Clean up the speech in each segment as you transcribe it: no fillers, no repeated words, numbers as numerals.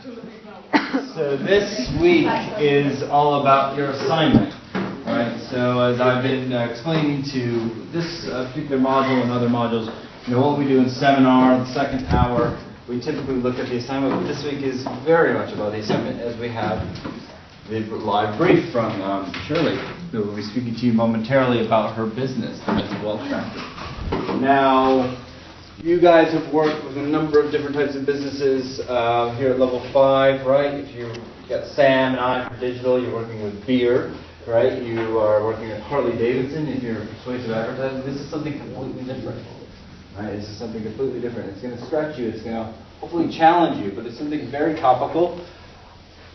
So this week is all about your assignment, right? So as I've been explaining to this particular module and other modules, what we do in seminar, the second hour, we typically look at the assignment, but this week is very much about the assignment as we have the live brief from Shirley, who will be speaking to you momentarily about her business, the Mental Wealth Factory. Now, you guys have worked with a number of different types of businesses here at level 5, right? If you got Sam and I for digital, you're working with beer, right? You are working at Harley Davidson if you're persuasive advertising. This is something completely different, right? This is something completely different. It's going to stretch you. It's going to hopefully challenge you, but it's something very topical.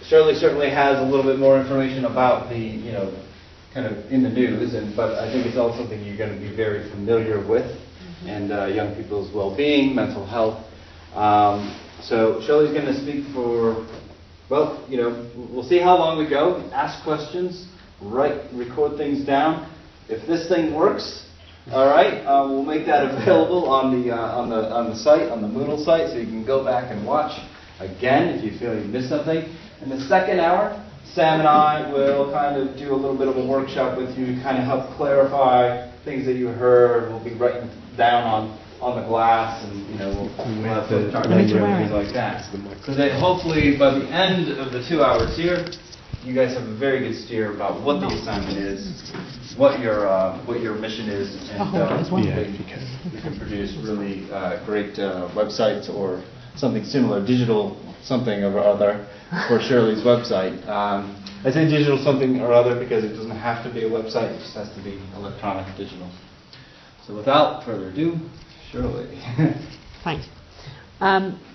Shirley certainly has a little bit more information about the, kind of in the news, but I think it's all something you're going to be very familiar with, and young people's well-being, mental health. So Shirley's going to speak for, we'll see how long we go. Ask questions, record things down. If this thing works, all right, we'll make that available on the site, on the Moodle site, so you can go back and watch again if you feel you missed something. In the second hour, Sam and I will kind of do a little bit of a workshop with you to kind of help clarify things that you heard. We'll be writing down on the glass, and we'll have to chart and things like that. So that hopefully by the end of the 2 hours here, you guys have a very good steer about what the assignment is, what your mission is, and you can produce really great websites or something similar, digital something or other for Shirley's website. I say digital something or other because it doesn't have to be a website, it just has to be electronic digital. So without further ado, Shirley. Thanks.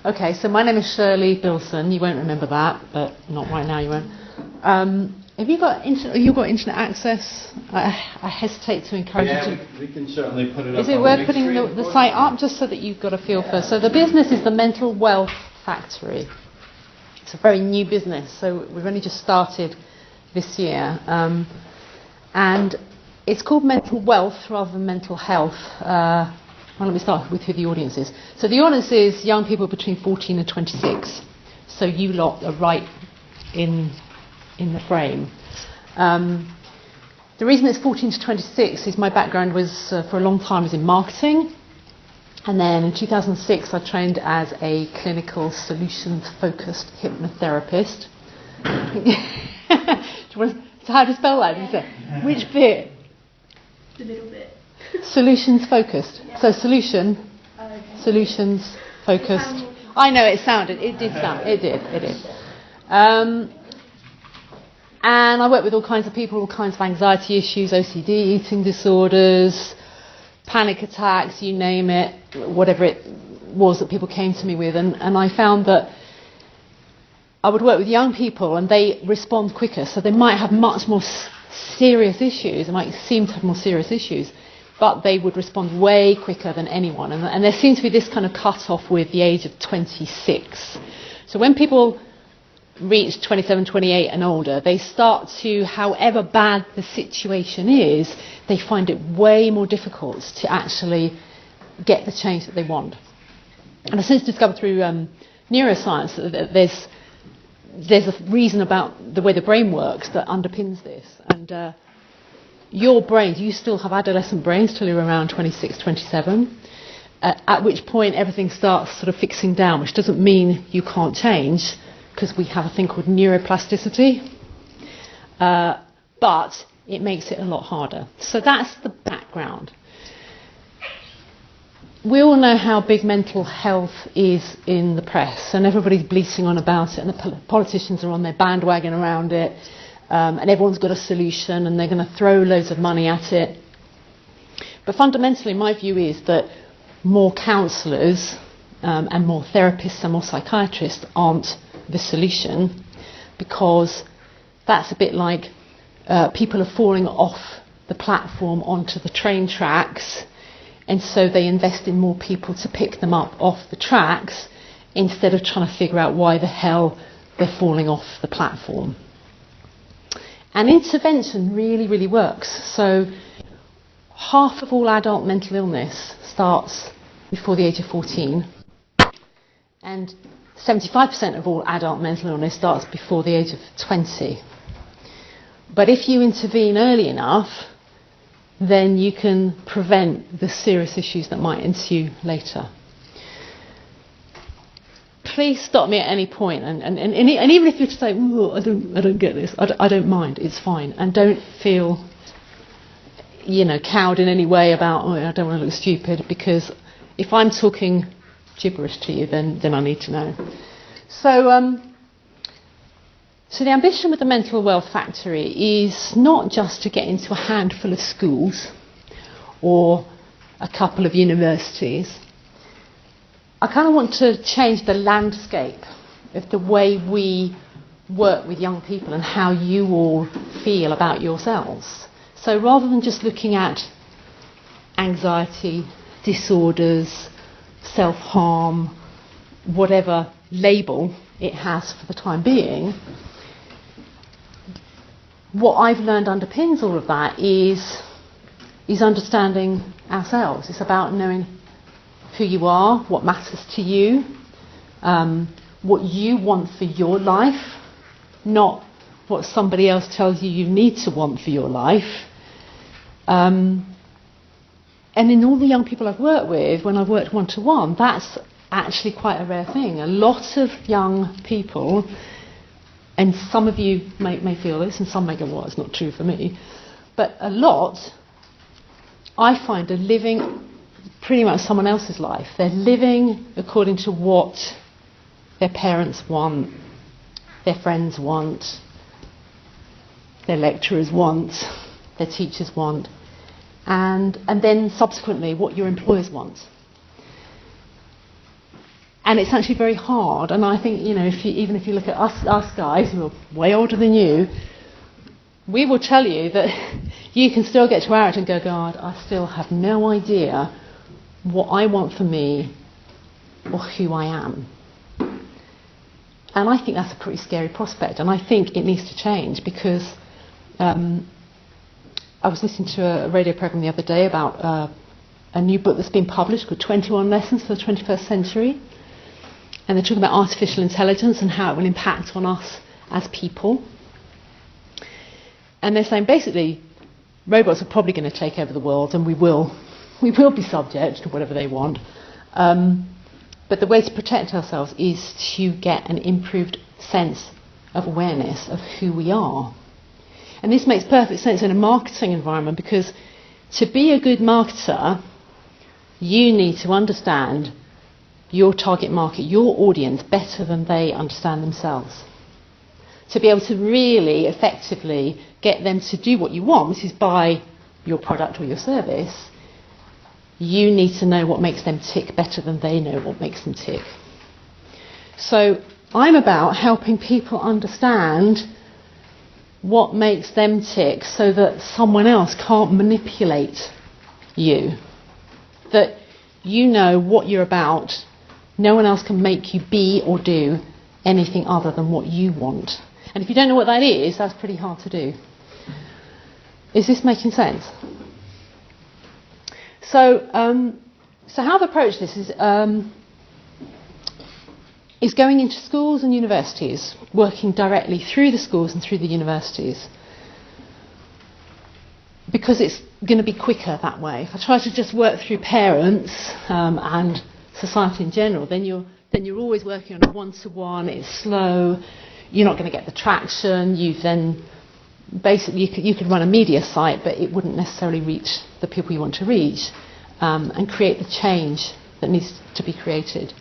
Okay, so my name is Shirley Billson. You won't remember that, but not right now, you won't. Have you got internet access? I hesitate to encourage you to. We can certainly put it up. Is it worth putting the site up just so that you've got a feel first? So the business is the Mental Wealth Factory. It's a very new business, so we've only just started this year, and it's called Mental Wealth rather than Mental Health. Well, let me start with who the audience is. So the audience is young people between 14 and 26. So you lot are right in the frame. The reason it's 14 to 26 is my background was for a long time was in marketing, and then in 2006 I trained as a clinical solutions-focused hypnotherapist. So how do you spell that? Which bit? The middle bit. Solutions-focused. Yeah. So solutions-focused. I know it did. And I work with all kinds of people, all kinds of anxiety issues, OCD, eating disorders, panic attacks, you name it, whatever it was that people came to me with. And I found that I would work with young people and they respond quicker. So they might have much more serious issues, they might seem to have more serious issues, but they would respond way quicker than anyone. And there seems to be this kind of cut-off with the age of 26. So when people reach 27, 28 and older, they start to, however bad the situation is, they find it way more difficult to actually get the change that they want. And I've since discovered through neuroscience that there's a reason about the way the brain works that underpins this. And your brains, you still have adolescent brains till you're around 26, 27, at which point everything starts sort of fixing down, which doesn't mean you can't change, because we have a thing called neuroplasticity, but it makes it a lot harder. So that's the background. We all know how big mental health is in the press, and everybody's bleating on about it, and the politicians are on their bandwagon around it, and everyone's got a solution, and they're going to throw loads of money at it. But fundamentally, my view is that more counsellors and more therapists and more psychiatrists aren't the solution, because that's a bit like people are falling off the platform onto the train tracks, and so they invest in more people to pick them up off the tracks instead of trying to figure out why the hell they're falling off the platform. And intervention really, really works. So half of all adult mental illness starts before the age of 14, and 75% of all adult mental illness starts before the age of 20. But if you intervene early enough, then you can prevent the serious issues that might ensue later. Please stop me at any point, and even if you say, I don't get this, I don't mind, it's fine, and don't feel, cowed in any way about, I don't want to look stupid, because if I'm talking gibberish to you, then I need to know. So the ambition with the Mental Wealth Factory is not just to get into a handful of schools or a couple of universities. I kind of want to change the landscape of the way we work with young people and how you all feel about yourselves. So rather than just looking at anxiety, disorders, self-harm, whatever label it has for the time being, what I've learned underpins all of that is understanding ourselves. It's about knowing who you are, what matters to you, what you want for your life, not what somebody else tells you you need to want for your life. And in all the young people I've worked with, when I've worked one-to-one, that's actually quite a rare thing. A lot of young people, and some of you may feel this, and some may go, well, it's not true for me, but a lot, I find, are living pretty much someone else's life. They're living according to what their parents want, their friends want, their lecturers want, their teachers want, and then subsequently what your employers want. And it's actually very hard, and I think, even if you look at us guys who are way older than you, we will tell you that you can still get to our age and go, God, I still have no idea what I want for me or who I am. And I think that's a pretty scary prospect, and I think it needs to change, because I was listening to a radio programme the other day about a new book that's been published called 21 Lessons for the 21st Century, and they're talking about artificial intelligence and how it will impact on us as people. And they're saying basically robots are probably going to take over the world, and we will be subject to whatever they want. But the way to protect ourselves is to get an improved sense of awareness of who we are. And this makes perfect sense in a marketing environment, because to be a good marketer, you need to understand your target market, your audience, better than they understand themselves. To be able to really effectively get them to do what you want, which is buy your product or your service, you need to know what makes them tick better than they know what makes them tick. So I'm about helping people understand what makes them tick so that someone else can't manipulate you. That you know what you're about. No one else can make you be or do anything other than what you want. And if you don't know what that is, that's pretty hard to do. Is this making sense? So how I've approached this is going into schools and universities, working directly through the schools and through the universities, because it's going to be quicker that way. If I try to just work through parents and society in general, then you're always working on a one-to-one. It's slow. You're not going to get the traction. You could run a media site, but it wouldn't necessarily reach the people you want to reach, and create the change that needs to be created.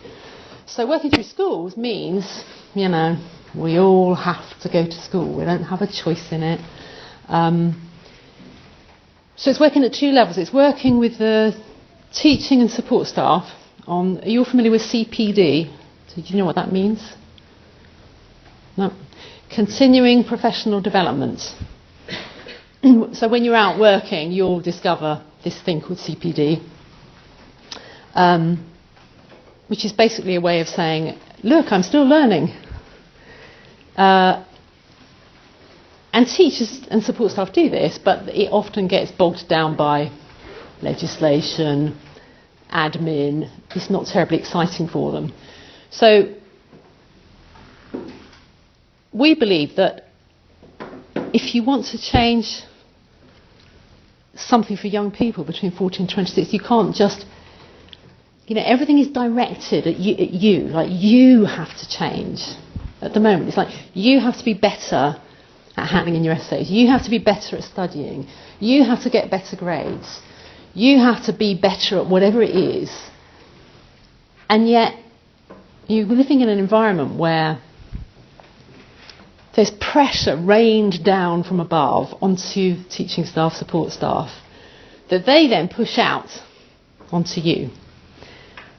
So working through schools means, we all have to go to school. We don't have a choice in it. So it's working at two levels. It's working with the teaching and support staff on. Are you all familiar with CPD? So do you know what that means? No. Continuing professional development. So when you're out working, you'll discover this thing called CPD, which is basically a way of saying, look, I'm still learning. And teachers and support staff do this, but it often gets bogged down by legislation, admin. It's not terribly exciting for them. So we believe that if you want to change something for young people between 14 and 26, you can't just, everything is directed at you. Like, you have to change. At the moment, it's like you have to be better at handing in your essays. You have to be better at studying. You have to get better grades. You have to be better at whatever it is. And yet, you're living in an environment where there's pressure rained down from above onto teaching staff, support staff, that they then push out onto you.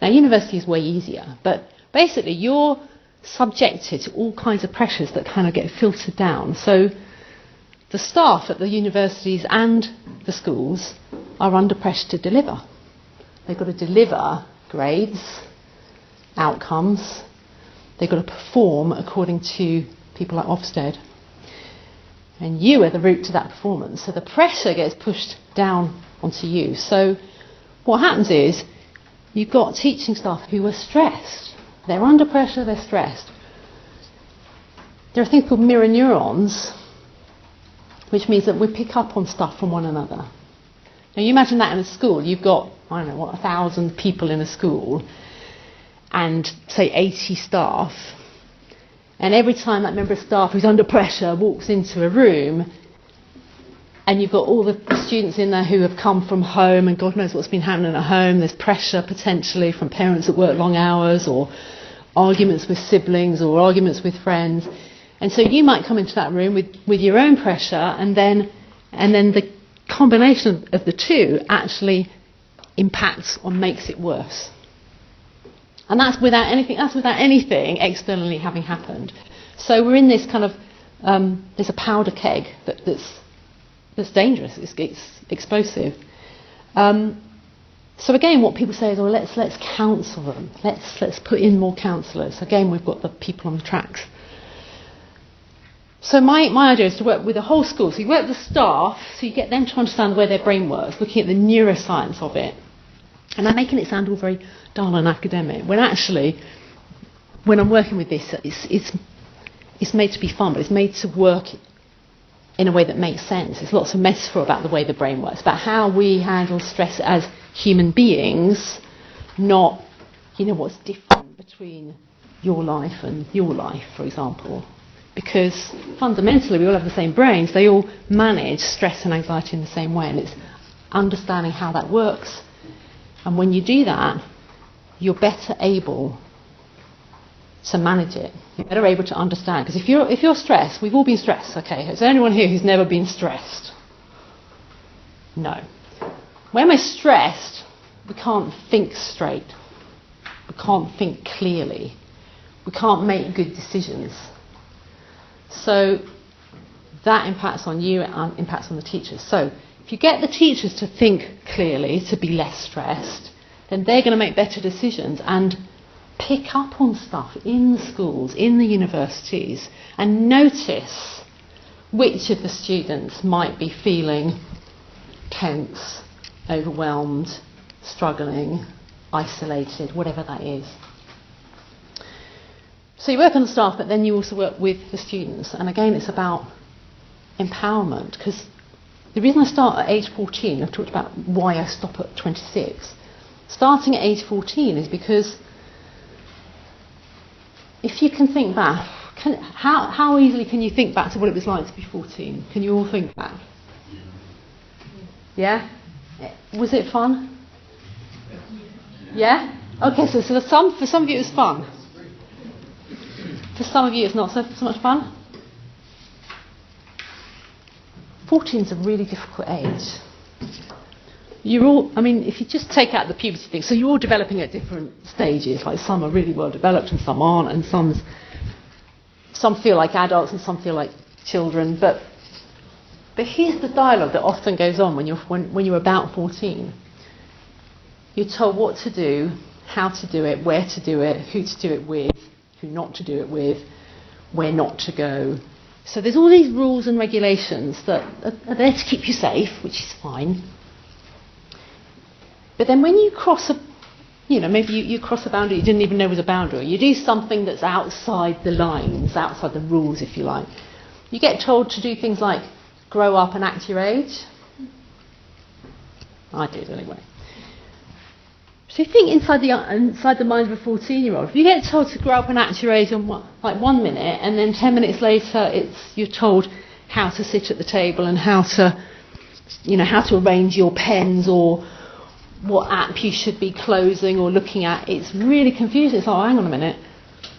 Now, university is way easier, but basically you're subjected to all kinds of pressures that kind of get filtered down. So the staff at the universities and the schools are under pressure to deliver. They've got to deliver grades, outcomes. They've got to perform according to people like Ofsted. And you are the route to that performance. So the pressure gets pushed down onto you. So what happens is you've got teaching staff who are stressed. They're under pressure, they're stressed. There are things called mirror neurons, which means that we pick up on stuff from one another. Now you imagine that in a school. You've got, 1,000 people in a school and, say, 80 staff. And every time that member of staff who's under pressure walks into a room, and you've got all the students in there who have come from home, and God knows what's been happening at home. There's pressure potentially from parents that work long hours, or arguments with siblings, or arguments with friends. And so you might come into that room with your own pressure, and then the combination of the two actually impacts or makes it worse. And that's without anything externally having happened. So we're in this kind of there's a powder keg that's dangerous. It's explosive. So again, what people say is, well, let's counsel them. Let's put in more counsellors. Again, we've got the people on the tracks. So my idea is to work with the whole school. So you work with the staff, so you get them to understand the way their brain works, looking at the neuroscience of it. And I'm making it sound all very dull and academic, when actually, when I'm working with this, it's made to be fun, but it's made to work in a way that makes sense. There's lots of metaphor about the way the brain works, about how we handle stress as human beings, not, what's different between your life and your life, for example. Because fundamentally, we all have the same brains. They all manage stress and anxiety in the same way, and it's understanding how that works. And when you do that, you're better able to manage it. You're better able to understand. Because if you're stressed, we've all been stressed, okay? Is there anyone here who's never been stressed? No. When we're stressed, we can't think straight. We can't think clearly. We can't make good decisions. So that impacts on you and impacts on the teachers. So if you get the teachers to think clearly, to be less stressed, then they're going to make better decisions and pick up on stuff in the schools, in the universities, and notice which of the students might be feeling tense, overwhelmed, struggling, isolated, whatever that is. So you work on the staff, but then you also work with the students. And again, it's about empowerment, because the reason I start at age 14, I've talked about why I stop at 26. Starting at age 14 is because if you can think back, how easily can you think back to what it was like to be 14? Can you all think back? Yeah? Was it fun? Yeah? Okay, so for some of you it was fun. For some of you it's not so much fun. 14 is a really difficult age. You're all, if you just take out the puberty thing, so you're all developing at different stages. Like some are really well developed and some aren't, and some feel like adults and some feel like children. But here's the dialogue that often goes on when you're about 14. You're told what to do, how to do it, where to do it, who to do it with, who not to do it with, where not to go. So there's all these rules and regulations that are there to keep you safe, which is fine. But then when you cross maybe you cross a boundary you didn't even know was a boundary. You do something that's outside the lines, outside the rules, if you like. You get told to do things like grow up and act your age. I did anyway. So you think inside the mind of a 14-year-old, if you get told to grow up and act your age in 1 minute, and then 10 minutes later you're told how to sit at the table and how to arrange your pens or what app you should be closing or looking at, it's really confusing. It's like, hang on a minute,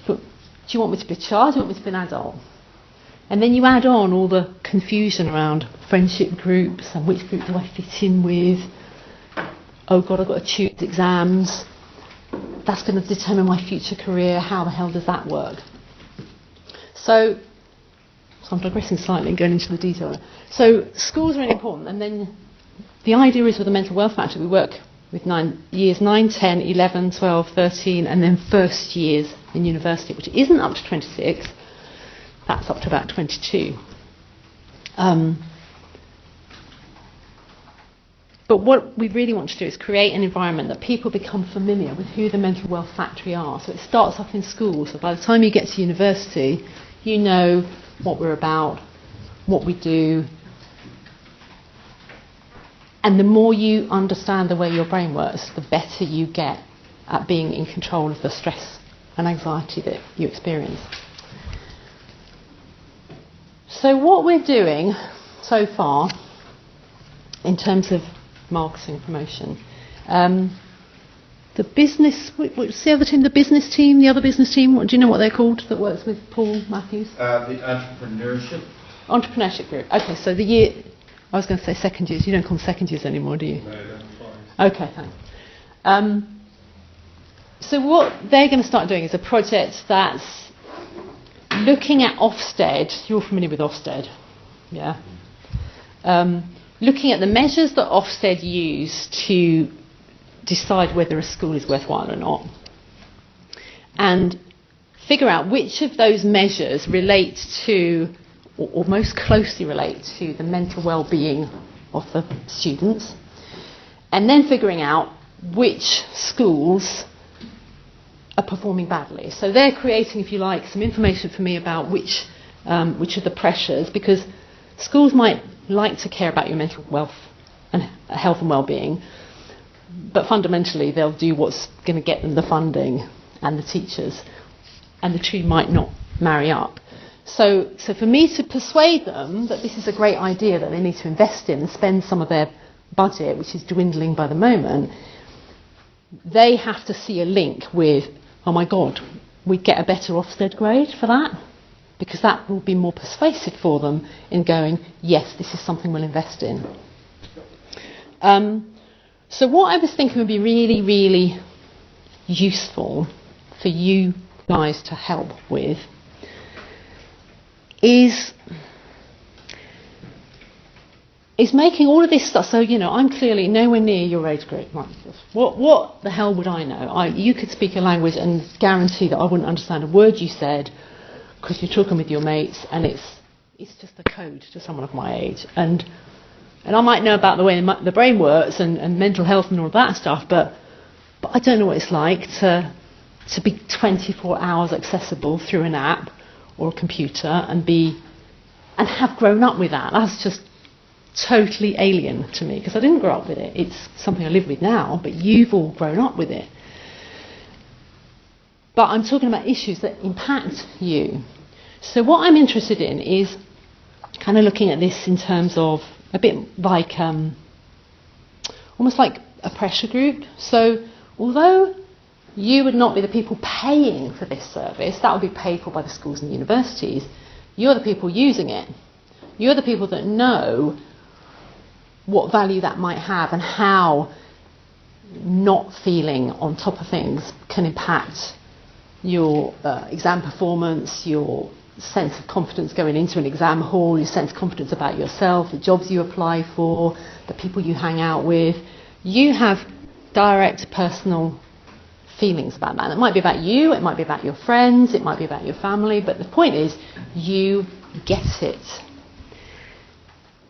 but do you want me to be a child? Do you want me to be an adult? And then you add on all the confusion around friendship groups and which group do I fit in with. Oh God, I've got to choose exams. That's going to determine my future career. How the hell does that work? So I'm digressing slightly and going into the detail. So schools are really important. And then the idea is with the mental wealth factor, we work with years 9, 10, 11, 12, 13, and then first years in university, which isn't up to 26. That's up to about 22. But what we really want to do is create an environment that people become familiar with who the mental wealth factory are. So it starts off in school. So by the time you get to university, you know what we're about, what we do. And the more you understand the way your brain works, the better you get at being in control of the stress and anxiety that you experience. So what we're doing so far in terms of marketing and promotion, the business, what's the other team? The business team, the other business team, do you know what they're called that works with Paul Matthews? The entrepreneurship Group. Okay, so I was going to say second years. You don't call them second years anymore, do you? No, that's fine. Okay, thanks. So what they're going to start doing is a project that's looking at Ofsted. You're familiar with Ofsted, yeah? Looking at the measures that Ofsted use to decide whether a school is worthwhile or not, and figure out which of those measures relate to, or most closely relate to, the mental well-being of the students, and then figuring out which schools are performing badly. So they're creating, if you like, some information for me about which are the pressures, because schools might like to care about your mental health and well-being, but fundamentally they'll do what's going to get them the funding and the teachers, and the two might not marry up. So for me to persuade them that this is a great idea that they need to invest in and spend some of their budget, which is dwindling by the moment, they have to see a link with, oh my God, we'd get a better Ofsted grade for that, because that will be more persuasive for them in going, yes, this is something we'll invest in. So what I was thinking would be really, really useful for you guys to help with is making all of this stuff. So, I'm clearly nowhere near your age group. What the hell would I know? You could speak a language and guarantee that I wouldn't understand a word you said, because you're talking with your mates, and it's just a code to someone of my age. And I might know about the way the brain works and mental health and all that stuff, but I don't know what it's like to be 24 hours accessible through an app or a computer and have grown up with that. That's just totally alien to me, because I didn't grow up with it. It's something I live with now, but you've all grown up with it. But I'm talking about issues that impact you. So what I'm interested in is kind of looking at this in terms of a bit like, almost like a pressure group. So although you would not be the people paying for this service, that would be paid for by the schools and the universities, you're the people using it. You're the people that know what value that might have and how not feeling on top of things can impact your exam performance, your sense of confidence going into an exam hall, your sense of confidence about yourself, the jobs you apply for, the people you hang out with. You have direct personal feelings about that. And it might be about you, it might be about your friends, it might be about your family, but the point is you get it.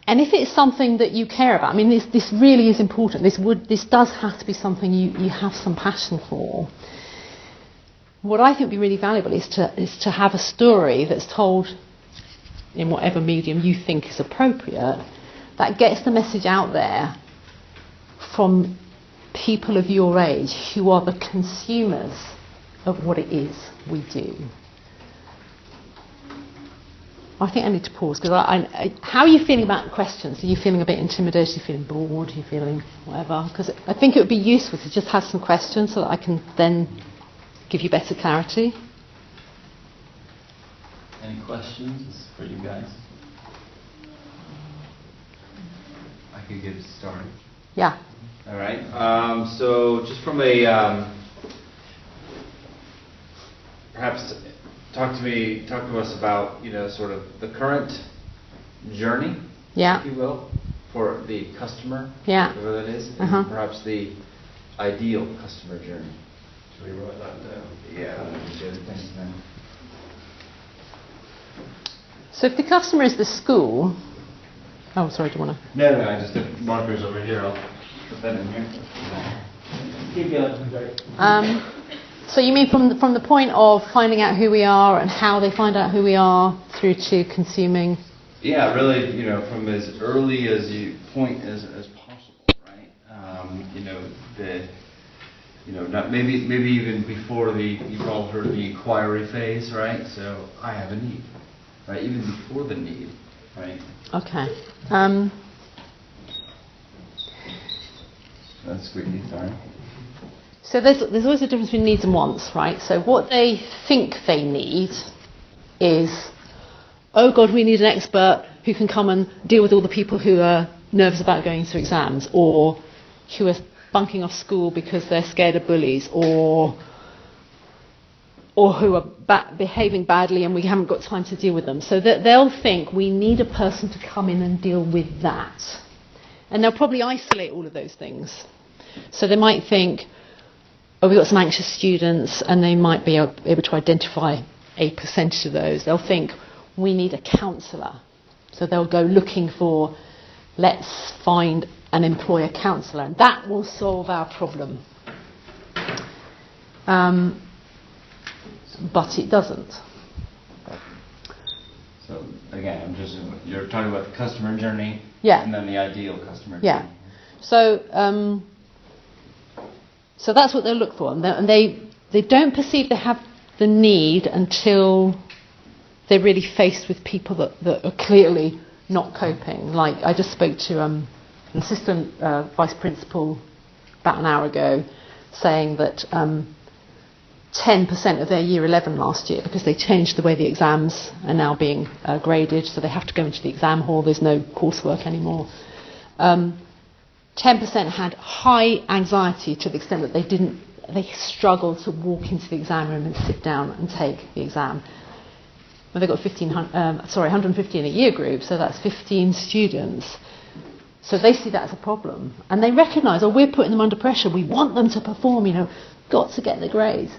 And if it's something that you care about, I mean, this really is important. This does have to be something you have some passion for. What I think would be really valuable is to have a story that's told in whatever medium you think is appropriate, that gets the message out there from people of your age who are the consumers of what it is we do. I think I need to pause because how are you feeling about questions? Are you feeling a bit intimidated? Are you feeling bored? Are you feeling whatever? Because I think it would be useful to just have some questions so that I can then give you better clarity. Any questions? This is for you guys. I could get started. Yeah. All right. So just from a perhaps talk to us about sort of the current journey, yeah, if you will, for the customer, yeah, whatever that is, and perhaps the ideal customer journey. Should we write that down? Yeah, that'd be good. Thanks, man. So if the customer is the school, oh, sorry, do you want to? No, I just have markers over here. I'll put that in here. Keep going. Great. So you mean from the point of finding out who we are and how they find out who we are through to consuming? Yeah, really, from as early as point as possible, right? Not maybe even before you've all heard of the inquiry phase, right? So I have a need, right? Even before the need, right? Okay. That's squeaky, sorry. So there's always a difference between needs and wants, right? So what they think they need is, oh God, we need an expert who can come and deal with all the people who are nervous about going to exams, or who are bunking off school because they're scared of bullies, or who are behaving badly and we haven't got time to deal with them. So that they'll think we need a person to come in and deal with that. And they'll probably isolate all of those things. So they might think, oh, we've got some anxious students, and they might be able to identify a percentage of those. They'll think, we need a counsellor. So they'll go looking for, let's find and employ a counsellor, and that will solve our problem. But it doesn't. So again, you're talking about the customer journey, yeah, and then the ideal customer yeah. journey. So so that's what they'll look for, and they don't perceive they have the need until they're really faced with people that are clearly not coping. Like I just spoke to an assistant vice principal about an hour ago, saying that 10% of their year 11 last year, because they changed the way the exams are now being graded, so they have to go into the exam hall, there's no coursework anymore. 10% had high anxiety to the extent that they struggled to walk into the exam room and sit down and take the exam. Well, they've got 150 in a year group, so that's 15 students. So they see that as a problem. And they recognise, oh, we're putting them under pressure, we want them to perform, got to get the grades.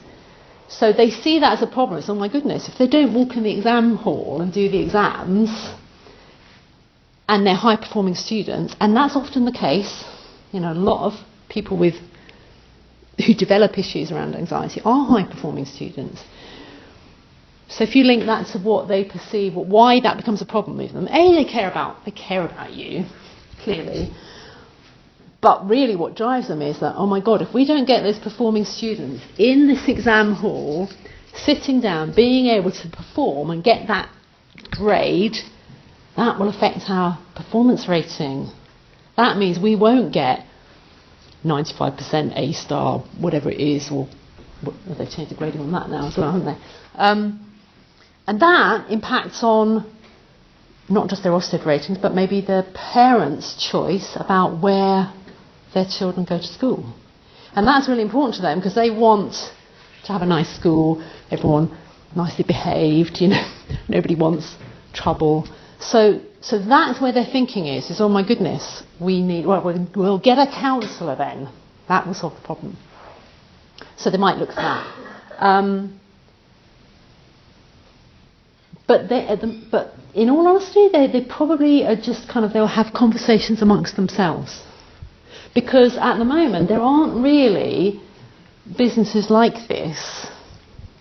So they see that as a problem. It's, oh my goodness, if they don't walk in the exam hall and do the exams, and they're high-performing students, and that's often the case. A lot of people who develop issues around anxiety are high-performing students. So if you link that to what they perceive, why that becomes a problem with them, they care about you, clearly. But really what drives them is that, oh my God, if we don't get those performing students in this exam hall, sitting down, being able to perform and get that grade, that will affect our performance rating. That means we won't get 95% A star, whatever it is, or they've changed the grading on that now as well, haven't they? And that impacts on not just their Ofsted ratings, but maybe their parents' choice about where their children go to school. And that's really important to them because they want to have a nice school, everyone nicely behaved, nobody wants trouble. So that's where their thinking is oh my goodness, we'll get a counsellor then. That will solve the problem. So they might look for that. But in all honesty, they probably are just kind of, they'll have conversations amongst themselves. Because at the moment, there aren't really businesses like this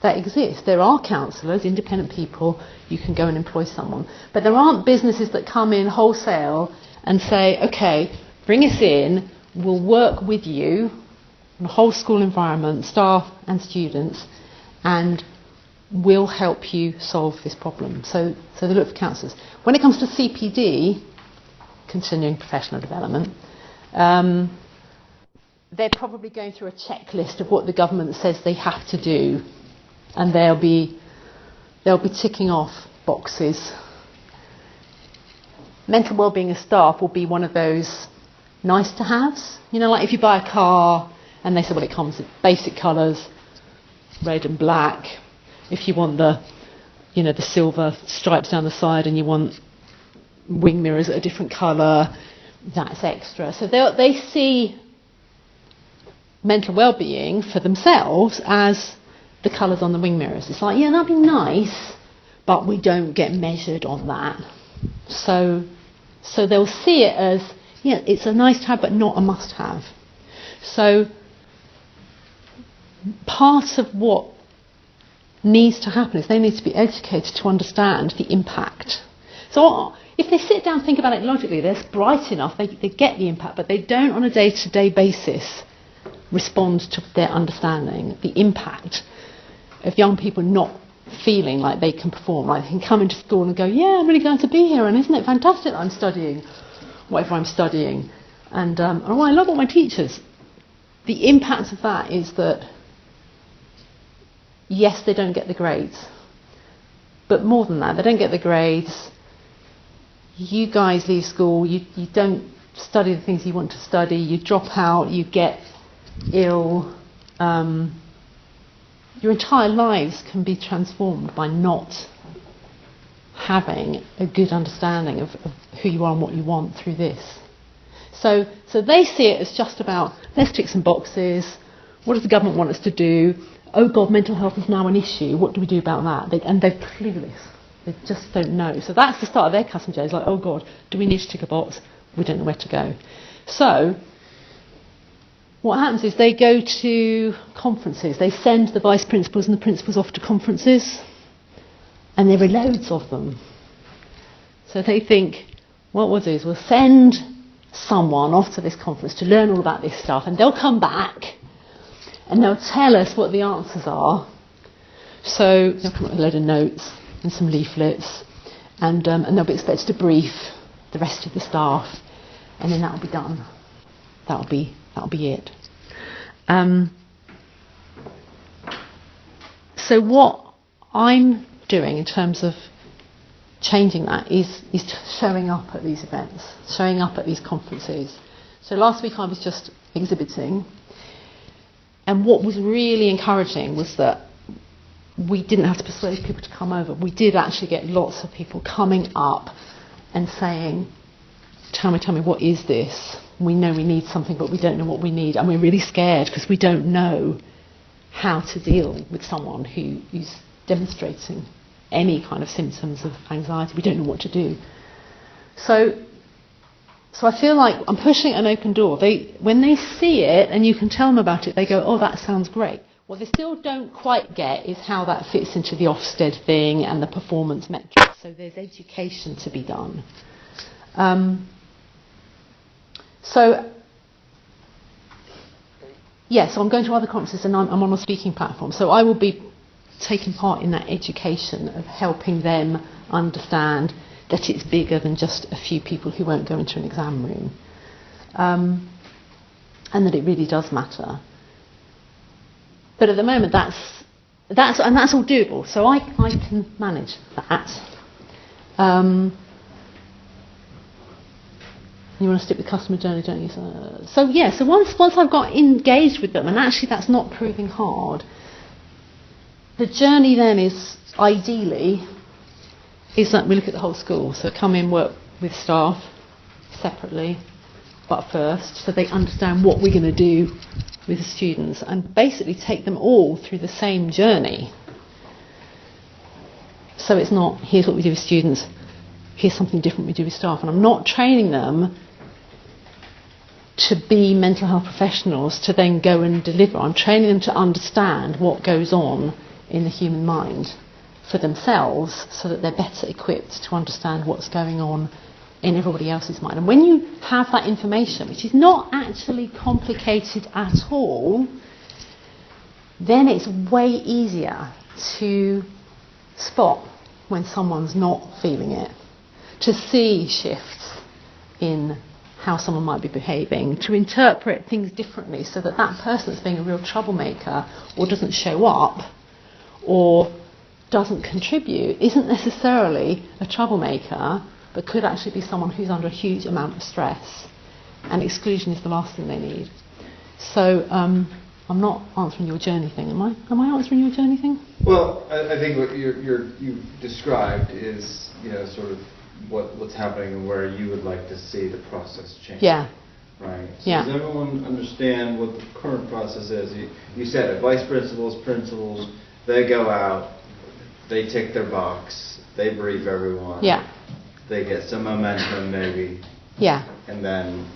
that exist. There are counsellors, independent people, you can go and employ someone. But there aren't businesses that come in wholesale and say, okay, bring us in, we'll work with you, the whole school environment, staff and students, and we'll help you solve this problem. So they look for counsellors. When it comes to CPD, continuing professional development, they're probably going through a checklist of what the government says they have to do, and they'll be ticking off boxes. Mental well-being of staff will be one of those nice to haves. You know, like if you buy a car and they say, well, it comes in basic colours, red and black. If you want the silver stripes down the side and you want wing mirrors at a different colour, that's extra. So they see mental well-being for themselves as the colours on the wing mirrors. It's like, yeah, that'd be nice, but we don't get measured on that. So they'll see it as, yeah, it's a nice to have, but not a must-have. So part of what needs to happen is they need to be educated to understand the impact. So if they sit down and think about it logically, they're bright enough, they get the impact, but they don't on a day-to-day basis respond to their understanding the impact of young people not feeling like they can perform, like they can come into school and go, yeah, I'm really glad to be here, and isn't it fantastic that I'm studying whatever I'm studying, and oh, I love all my teachers. The impact of that is that, yes, they don't get the grades, but more than that, they don't get the grades. You guys leave school, you don't study the things you want to study, you drop out, you get ill. Your entire lives can be transformed by not having a good understanding of who you are and what you want through this. So they see it as just about, let's tick some boxes, what does the government want us to do? Oh God, mental health is now an issue, what do we do about that? And they're clueless, they just don't know. So that's the start of their custom journey. It's like, oh God, do we need to tick a box? We don't know where to go. So what happens is they go to conferences. They send the vice principals and the principals off to conferences, and there are loads of them. So they think, what we'll do is we'll send someone off to this conference to learn all about this stuff, and they'll come back and they'll tell us what the answers are. So they'll come up with a load of notes and some leaflets, and they'll be expected to brief the rest of the staff, and then that'll be done. That'll be it. So what I'm doing in terms of changing that is showing up at these events, showing up at these conferences. So last week I was just exhibiting, and what was really encouraging was that we didn't have to persuade people to come over. We did actually get lots of people coming up and saying, tell me, what is this? We know we need something, but we don't know what we need, and we're really scared because we don't know how to deal with someone who's demonstrating any kind of symptoms of anxiety. We don't know what to do. So I feel like I'm pushing an open door. When they see it and you can tell them about it, they go, oh, that sounds great. What they still don't quite get is how that fits into the Ofsted thing and the performance metrics. So there's education to be done. So I'm going to other conferences, and I'm on a speaking platform. So I will be taking part in that education of helping them understand that it's bigger than just a few people who won't go into an exam room, and that it really does matter. But at the moment, that's all doable. So I can manage that. You want to stick with customer journey, don't you? So once I've got engaged with them, and actually that's not proving hard, the journey then is ideally that we look at the whole school. So come in, work with staff separately, but first, so they understand what we're going to do with the students, and basically take them all through the same journey. So it's not, here's what we do with students, here's something different we do with staff. And I'm not training them to be mental health professionals to then go and deliver. I'm training them to understand what goes on in the human mind for themselves so that they're better equipped to understand what's going on in everybody else's mind. And when you have that information, which is not actually complicated at all, then it's way easier to spot when someone's not feeling it, to see shifts in how someone might be behaving, to interpret things differently so that that person that's being a real troublemaker or doesn't show up or doesn't contribute isn't necessarily a troublemaker, but could actually be someone who's under a huge amount of stress, and exclusion is the last thing they need. So I'm not answering your journey thing, am I? Am I answering your journey thing? Well, I think what you've described is, sort of what's happening and where you would like to see the process change. Yeah. Right. So Yeah. does everyone understand what the current process is? You said it, vice principals, they go out, they tick their box, they brief everyone. Yeah. They get some momentum maybe. Yeah. And then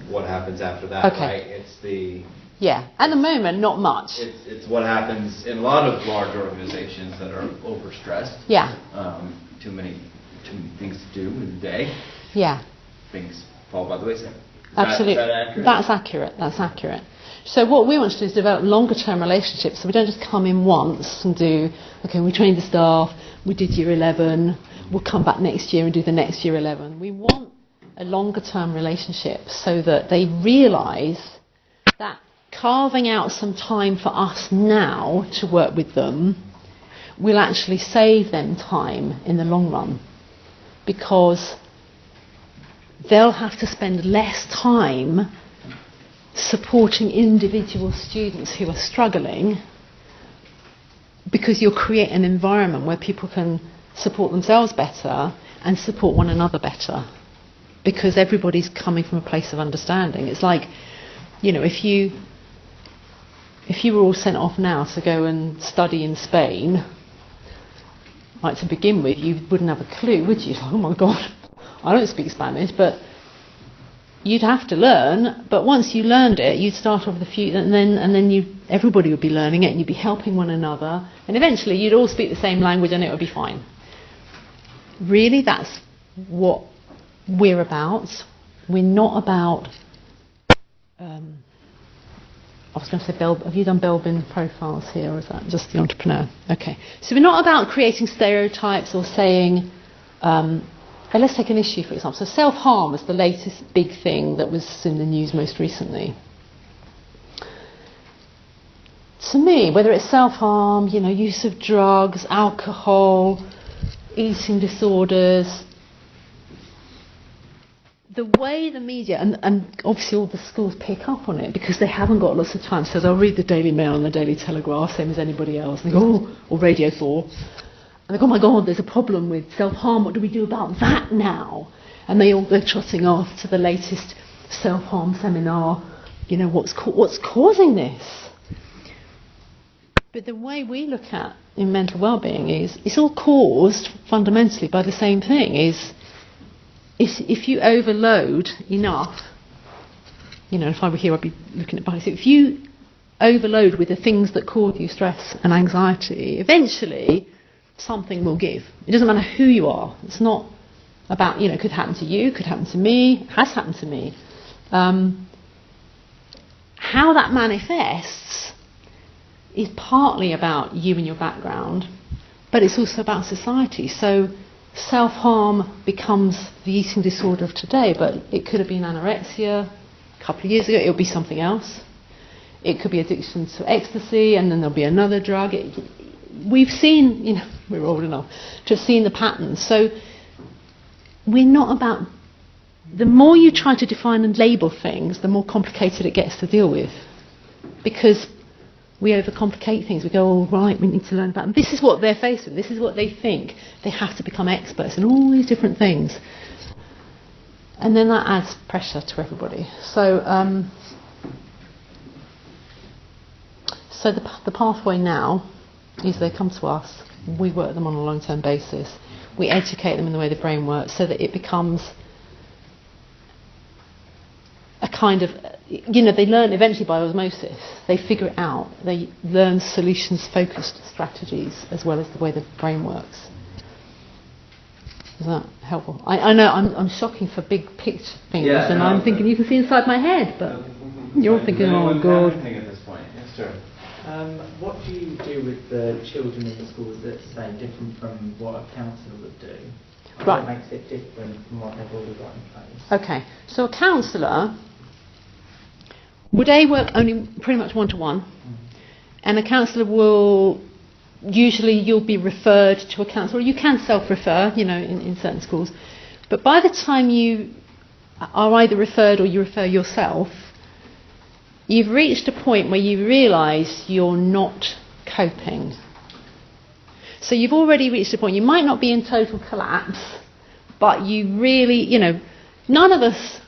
what happens after that, Okay. right? It's the... Yeah. At the moment, not much. It's what happens in a lot of large organizations that are overstressed. Yeah. Too many things to do in a day. Yeah. Things fall by the wayside. Absolutely. Is that accurate? That's accurate. That's accurate. So what we want to do is develop longer term relationships. So we don't just come in once and do, okay, we trained the staff, we did year 11, we'll come back next year and do the next year 11. We want a longer term relationship so that they realise that carving out some time for us now to work with them will actually save them time in the long run, because they'll have to spend less time supporting individual students who are struggling, because you'll create an environment where people can support themselves better and support one another better, because everybody's coming from a place of understanding. It's like, if you were all sent off now to go and study in Spain, right, to begin with, you wouldn't have a clue, would you? Oh my God, I don't speak Spanish, but you'd have to learn. But once you learned it, you'd start off with a few, and then everybody would be learning it, and you'd be helping one another, and eventually you'd all speak the same language, and it would be fine. Really, that's what we're about. We're not about. I was going to say, have you done Belbin profiles here, or is that just the entrepreneur? Okay. So we're not about creating stereotypes or saying, let's take an issue, for example. So self-harm was the latest big thing that was in the news most recently. To me, whether it's self-harm, use of drugs, alcohol, eating disorders, the way the media, and obviously all the schools pick up on it because they haven't got lots of time, so they'll read the Daily Mail and the Daily Telegraph, same as anybody else, and they go, oh, or Radio 4, and they go, oh my God, there's a problem with self-harm, what do we do about that now? And they all go trotting off to the latest self-harm seminar, what's causing this? But the way we look at in mental well-being is, it's all caused fundamentally by the same thing, is if you overload enough, if I were here I'd be looking at bodies. If you overload with the things that cause you stress and anxiety, eventually something will give. It doesn't matter who you are. It's not about, it could happen to you, could happen to me, has happened to me. How that manifests is partly about you and your background, but it's also about society. So self-harm becomes the eating disorder of today, but it could have been anorexia a couple of years ago. It'll be something else. It could be addiction to ecstasy, and then there'll be another drug. We've seen, we're old enough to have seen the patterns. So we're not about, the more you try to define and label things, the more complicated it gets to deal with, because we overcomplicate things. We go, oh, right, we need to learn about them. This is what they're faced with. This is what they think. They have to become experts in all these different things. And then that adds pressure to everybody. So the pathway now is they come to us, we work them on a long-term basis. we educate them in the way the brain works so that it becomes a kind of, they learn eventually by osmosis. They figure it out. They learn solutions-focused strategies as well as the way the brain works. Is that helpful? I know I'm shocking for big picture things, and I'm thinking you can see inside my head, but you're all thinking, oh God. At this point. Yes, sir. What do you do with the children in the schools that's, say, different from what a counsellor would do? Right. What makes it different from what they've already got in place? Okay, so a counsellor would work only pretty much one-to-one, and a counsellor will usually you'll be referred to a counsellor. You can self-refer, in certain schools, but by the time you are either referred or you refer yourself, you've reached a point where you realise you're not coping. So you've already reached a point. You might not be in total collapse, but you really, none of us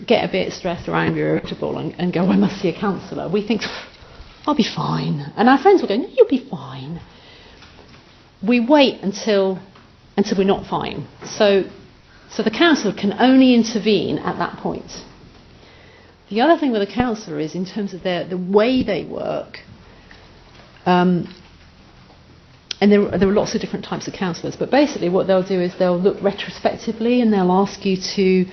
get a bit stressed or angry or irritable and go, I must see a counsellor. We think, I'll be fine. And our friends will go, no, you'll be fine. We wait until we're not fine. So the counsellor can only intervene at that point. The other thing with a counsellor is in terms of the way they work, and there are lots of different types of counsellors, but basically what they'll do is they'll look retrospectively and they'll ask you to,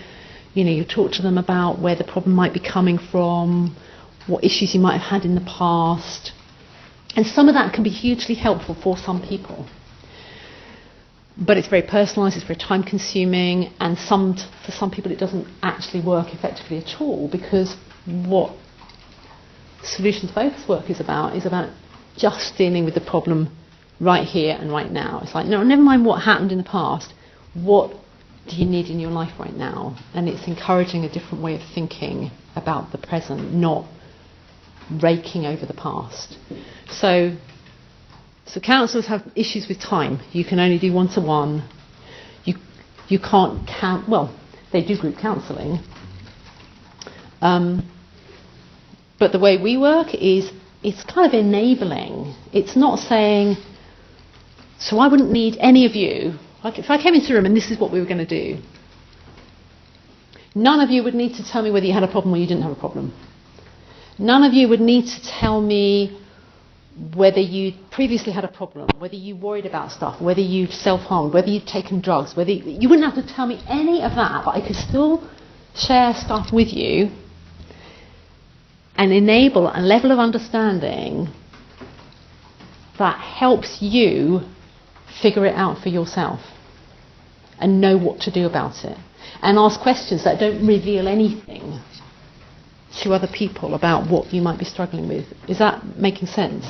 you talk to them about where the problem might be coming from, what issues you might have had in the past. And some of that can be hugely helpful for some people. But it's very personalised, it's very time consuming, and for some people it doesn't actually work effectively at all, because what solutions focused work is about just dealing with the problem right here and right now. It's like, no, never mind what happened in the past, what do you need in your life right now? And it's encouraging a different way of thinking about the present, not raking over the past. So counsellors have issues with time. You can only do one-to-one. You can't count. Well, they do group counselling. But the way we work is it's kind of enabling. It's not saying, so I wouldn't need any of you. Like if I came into the room and this is what we were going to do, none of you would need to tell me whether you had a problem or you didn't have a problem. None of you would need to tell me whether you previously had a problem, whether you worried about stuff, whether you'd self-harmed, whether you'd taken drugs, you wouldn't have to tell me any of that, but I could still share stuff with you and enable a level of understanding that helps you figure it out for yourself and know what to do about it, and ask questions that don't reveal anything to other people about what you might be struggling with. Is that making sense?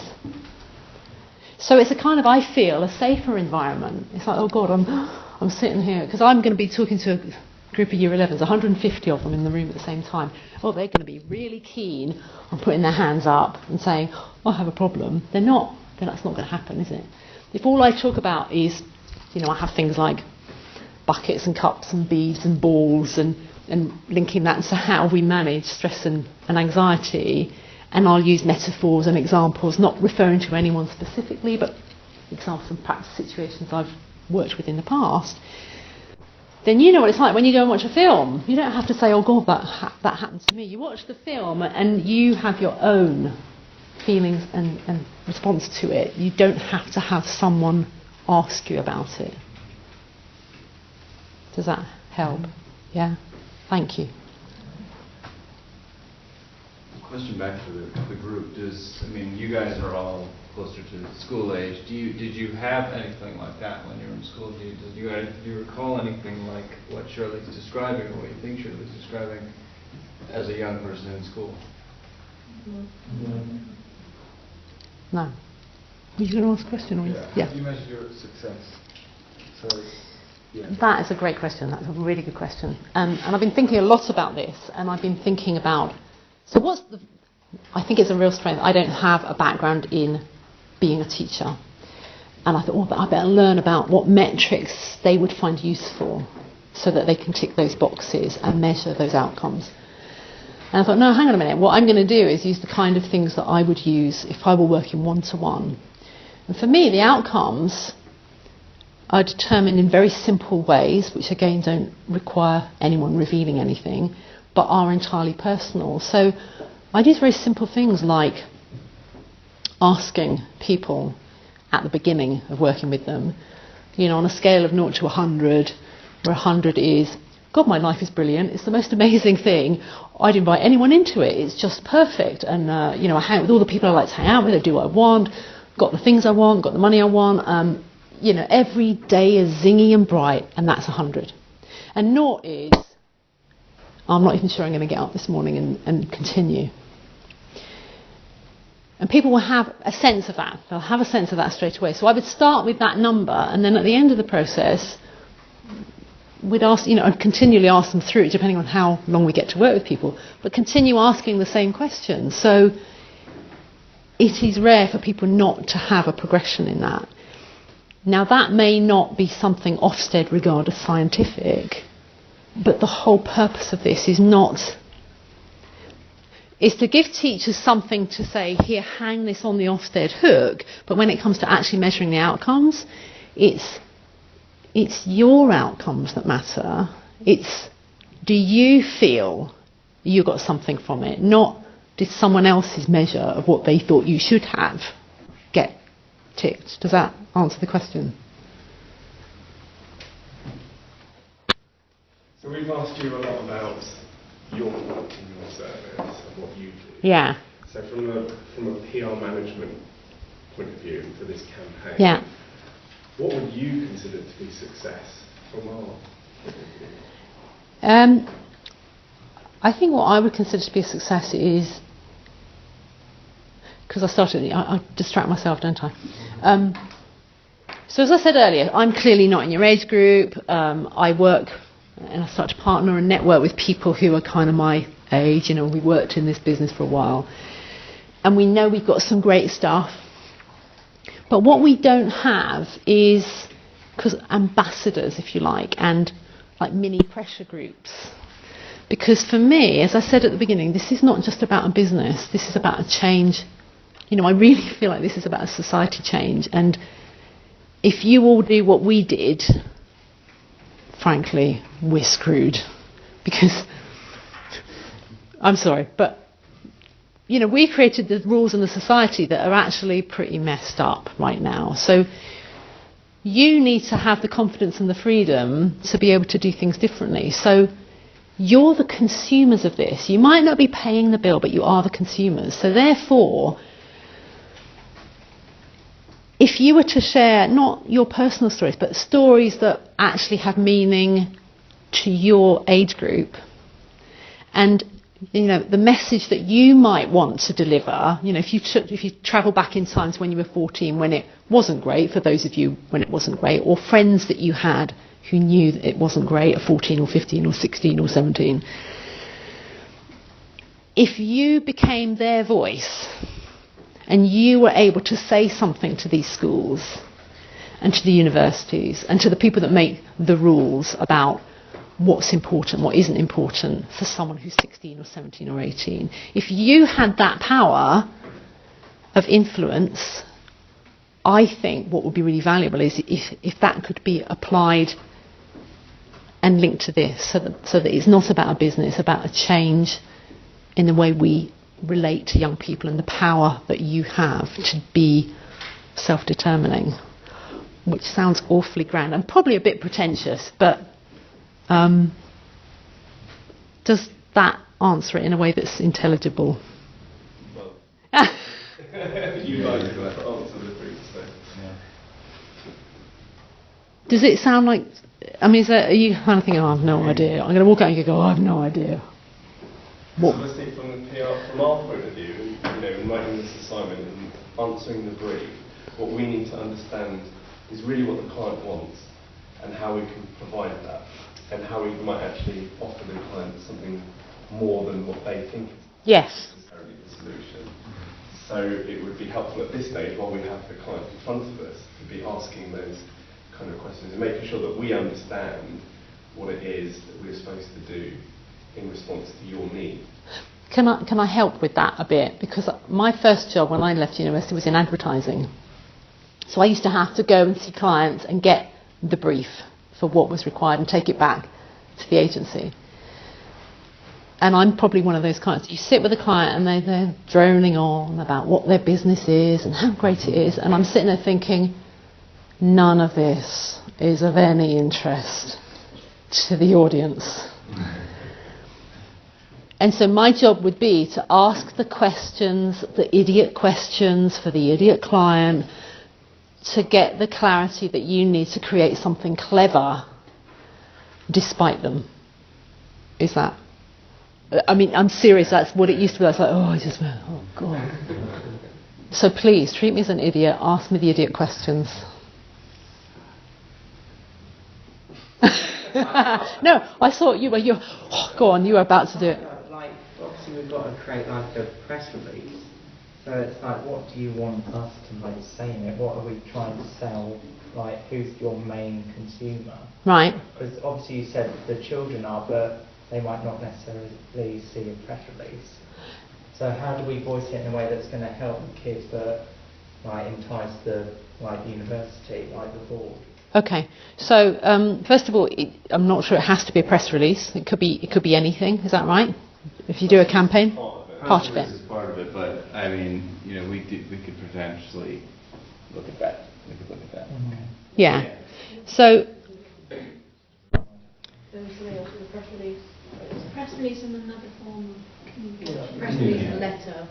So it's a kind of, I feel, a safer environment. It's like, oh God, I'm sitting here, because I'm going to be talking to a group of Year 11s, 150 of them in the room at the same time. Oh, they're going to be really keen on putting their hands up and saying, oh, I have a problem. They're not. Then that's not going to happen, is it? If all I talk about is, I have things like buckets and cups and beads and balls and linking that to how we manage stress and anxiety, and I'll use metaphors and examples, not referring to anyone specifically, but examples and practice situations I've worked with in the past, then you know what it's like when you go and watch a film. You don't have to say, oh God, that happened to me. You watch the film and you have your own feelings and response to it. You don't have to have someone ask you about it. Does that help? Yeah? Thank you. Question back to the group. You guys are all closer to school age. Did you have anything like that when you were in school? Do you recall anything like what Shirley's describing, or what you think Shirley's describing as a young person in school? No. Were you going to ask a question? Or yeah. You measured your success. So, yeah. That is a great question. That's a really good question. And I've been thinking a lot about this, and I've been thinking about, I think it's a real strength. I don't have a background in being a teacher. And I thought, I better learn about what metrics they would find useful so that they can tick those boxes and measure those outcomes. And I thought, no, hang on a minute. What I'm going to do is use the kind of things that I would use if I were working one-to-one. And for me, the outcomes are determined in very simple ways, which again don't require anyone revealing anything, but are entirely personal. So I do very simple things like asking people at the beginning of working with them, on a scale of 0 to 100, where 100 is, God, my life is brilliant, it's the most amazing thing, I'd invite anyone into it, it's just perfect, and I hang out with all the people I like to hang out with, I do what I want, got the things I want, got the money I want, every day is zingy and bright, and that's 100. And 0 is, I'm not even sure I'm going to get up this morning and continue. And people will have a sense of that. They'll have a sense of that straight away. So I would start with that number, and then at the end of the process, we'd ask, I'd continually ask them through it, depending on how long we get to work with people, but continue asking the same questions. So it is rare for people not to have a progression in that. Now, that may not be something Ofsted regard as scientific, but the whole purpose of this is to give teachers something to say, here, hang this on the Ofsted hook, but when it comes to actually measuring the outcomes, it's your outcomes that matter. It's, do you feel you got something from it, not did someone else's measure of what they thought you should have get ticked. Does that answer the question? So we've asked you a lot about your work in your service and what you do. Yeah. So from a PR management point of view for this campaign, Yeah. what would you consider to be success from our point of view? I think what I would consider to be a success is, because I distract myself, don't I? So as I said earlier, I'm clearly not in your age group. I work and I start to partner and network with people who are kind of my age. We worked in this business for a while. And we know we've got some great stuff. But what we don't have is ambassadors, if you like, and like mini pressure groups. Because for me, as I said at the beginning, this is not just about a business. This is about a change. I really feel like this is about a society change. And if you all do what we did, frankly, we're screwed. Because, I'm sorry, but, we created the rules in the society that are actually pretty messed up right now. So you need to have the confidence and the freedom to be able to do things differently. So you're the consumers of this. You might not be paying the bill, but you are the consumers. So therefore, if you were to share not your personal stories, but stories that actually have meaning to your age group, and the message that you might want to deliver, if you travel back in time to when you were 14, when it wasn't great, for those of you when it wasn't great, or friends that you had who knew that it wasn't great at 14 or 15 or 16 or 17, if you became their voice and you were able to say something to these schools and to the universities and to the people that make the rules about what's important, what isn't important for someone who's 16 or 17 or 18, if you had that power of influence, I think what would be really valuable is if that could be applied and linked to this, so that it's not about a business, it's about a change in the way we relate to young people and the power that you have to be self-determining, which sounds awfully grand and probably a bit pretentious, but does that answer it in a way that's intelligible? Well, you guys have got to answer the brief, so. Yeah. Does it sound like, are you kind of thinking, I have no idea? I'm going to walk out and you go, I have no idea. What? So obviously from our point of view, in writing this assignment and answering the brief, what we need to understand is really what the client wants and how we can provide that, and how we might actually offer the client something more than what they think is necessarily the solution. So it would be helpful at this stage, while we have the client in front of us, to be asking those kind of questions and making sure that we understand what it is that we're supposed to do in response to your need. Can I help with that a bit? Because my first job when I left university was in advertising. So I used to have to go and see clients and get the brief for what was required and take it back to the agency. And I'm probably one of those clients. You sit with a client and they're droning on about what their business is and how great it is, and I'm sitting there thinking, none of this is of any interest to the audience. And so my job would be to ask the questions, the idiot questions for the idiot client, to get the clarity that you need to create something clever despite them. Is that? I mean, I'm serious, that's what it used to be. I was like, oh God. So please, treat me as an idiot, ask me the idiot questions. No, I thought you were, go on, you were about to do it. Like, obviously we've got to create like a press release. So it's like, what do you want us to like say in it? What are we trying to sell? Like, who's your main consumer? Right. Because obviously you said the children are, but they might not necessarily see a press release. So how do we voice it in a way that's going to help kids but like entice the university, like the board? Okay. So first of all, I'm not sure it has to be a press release. It could be anything. Is that right? If you do a campaign, part of it. Is part of it, but I mean, we could potentially look at that. We could look at that. Mm-hmm. Yeah. So. The press release. It's a press release in another form of communication. Press release, a letter.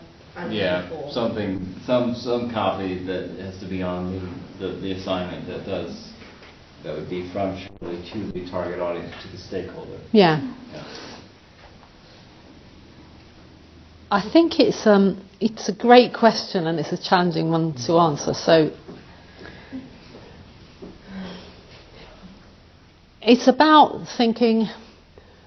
Yeah, something, some copy that has to be on the assignment that would be from Shirley to the target audience, to the stakeholder. Yeah. I think it's a great question and it's a challenging one to answer. So it's about thinking,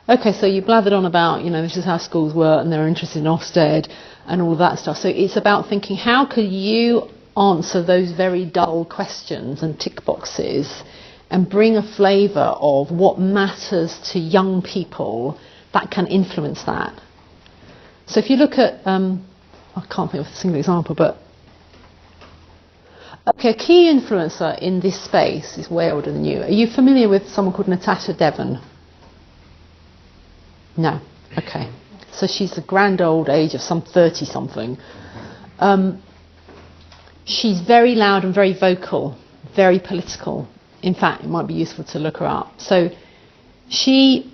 okay, so you blathered on about, this is how schools work and they're interested in Ofsted and all that stuff. So it's about thinking, how could you answer those very dull questions and tick boxes and bring a flavour of what matters to young people that can influence that. So if you look at, I can't think of a single example, but okay, a key influencer in this space is way older than you. Are you familiar with someone called Natasha Devon? No. Okay. So she's the grand old age of some 30-something. She's very loud and very vocal, very political. In fact, it might be useful to look her up. So she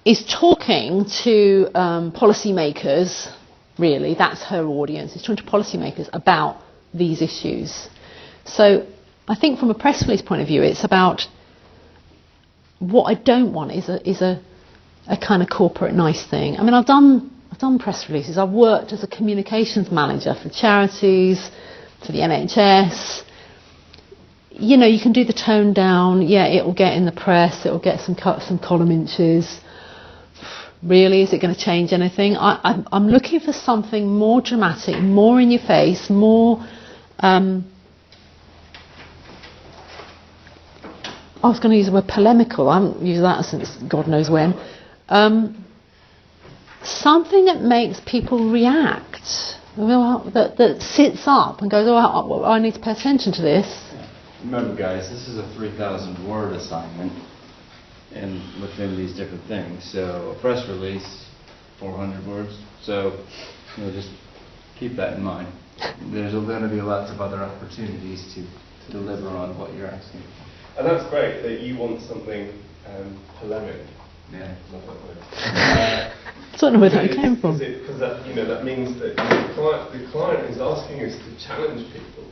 is talking to policymakers, really, that's her audience, she's talking to policymakers about these issues. So I think from a press release point of view, it's about what I don't want is a kind of corporate nice thing. I mean, I've done press releases. I've worked as a communications manager for charities, for the NHS. You can do the tone down. Yeah, it will get in the press. It will get some column inches. Really, is it going to change anything? I'm looking for something more dramatic, more in your face, more. I was going to use the word polemical. I haven't used that since God knows when. Something that makes people react, that sits up and goes, I need to pay attention to this. Remember, guys, this is a 3,000-word assignment, and within these different things. So a press release, 400 words. So just keep that in mind. There's going to be lots of other opportunities to deliver on what you're asking for. And that's great that you want something polemic. Yeah. I don't know where that came from. Because that means that the client is asking us to challenge people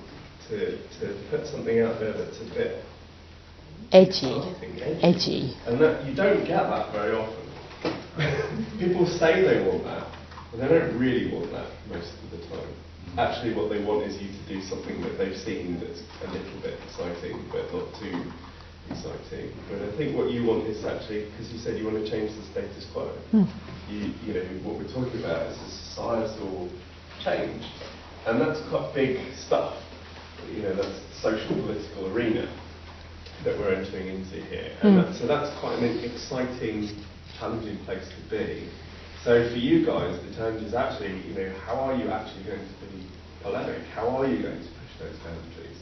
to put something out there that's a bit edgy. And that you don't get that very often. People say they want that, but they don't really want that most of the time. Actually, what they want is you to do something that they've seen that's a little bit exciting, but not too exciting. But I think what you want is actually, because you said you want to change the status quo. What we're talking about is a societal change, and that's quite big stuff. That's the social political arena that we're entering into here, and so that's quite an exciting, challenging place to be. So for you guys, the challenge is actually, how are you actually going to be polemic? How are you going to push those boundaries?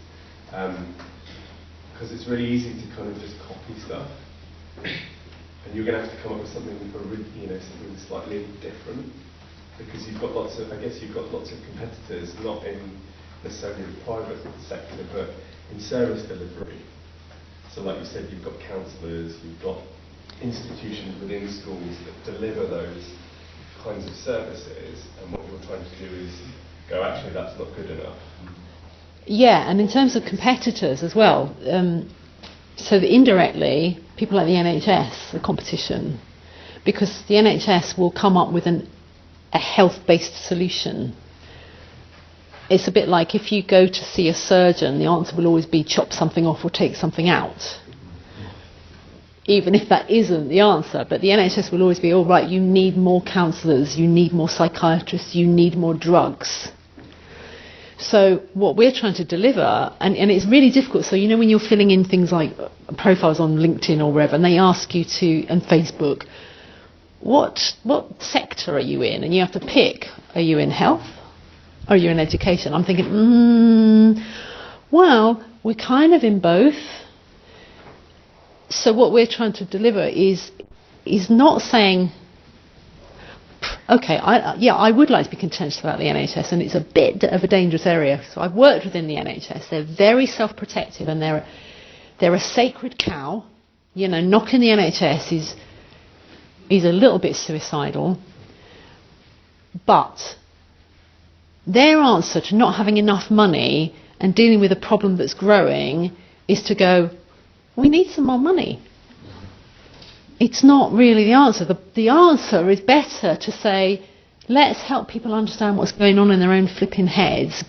Because it's really easy to kind of just copy stuff, and you're going to have to come up with something, something slightly different, because you've got lots of competitors, not in necessarily the private sector, but in service delivery. So like you said, you've got counsellors, you've got institutions within schools that deliver those kinds of services, and what you're trying to do is go, actually, that's not good enough. Yeah, and in terms of competitors as well, so that indirectly, people like the NHS, the competition, because the NHS will come up with a health-based solution. It's a bit like if you go to see a surgeon, the answer will always be chop something off or take something out, even if that isn't the answer. But the NHS will always be, all right, you need more counsellors, you need more psychiatrists, you need more drugs. So what we're trying to deliver, and it's really difficult, so when you're filling in things like profiles on LinkedIn or wherever, and they ask you to, and Facebook, what sector are you in? And you have to pick, are you in health? Or are you in education? I'm thinking, well, we're kind of in both. So what we're trying to deliver is not saying, okay, I would like to be contentious about the NHS, and it's a bit of a dangerous area. So I've worked within the NHS. They're very self-protective, and they're a sacred cow. Knocking the NHS is a little bit suicidal. But their answer to not having enough money and dealing with a problem that's growing is to go, we need some more money. It's not really the answer. The answer is better to say, let's help people understand what's going on in their own flipping heads,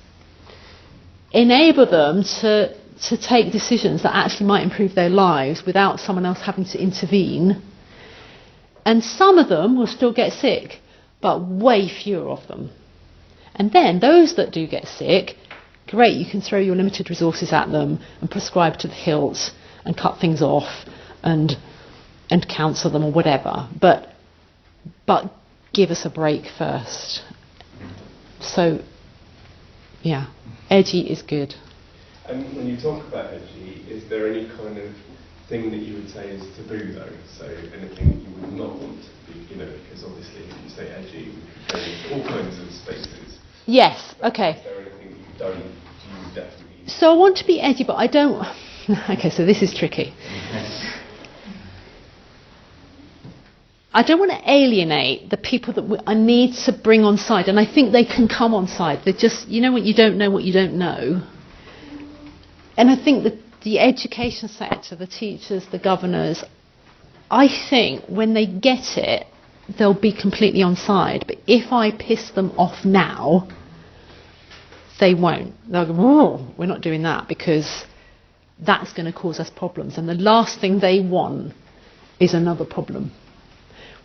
enable them to take decisions that actually might improve their lives without someone else having to intervene. And some of them will still get sick, but way fewer of them. And then those that do get sick, great, you can throw your limited resources at them and prescribe to the hilt and cut things off and counsel them or whatever. But give us a break first. So, yeah, edgy is good. And when you talk about edgy, is there any kind of thing that you would say is taboo though? So anything you would not want to be, because obviously if you say edgy, we could go into all kinds of spaces. Yes, okay. Is there anything you definitely... So I want to be edgy, but I don't... Okay, so this is tricky. I don't want to alienate the people that I need to bring on side, and I think they can come on side. They're just, what you don't know. And I think that the education sector, the teachers, the governors, I think when they get it, they'll be completely on side. But if I piss them off now, they won't. They'll go, whoa, we're not doing that, because that's going to cause us problems. And the last thing they want is another problem.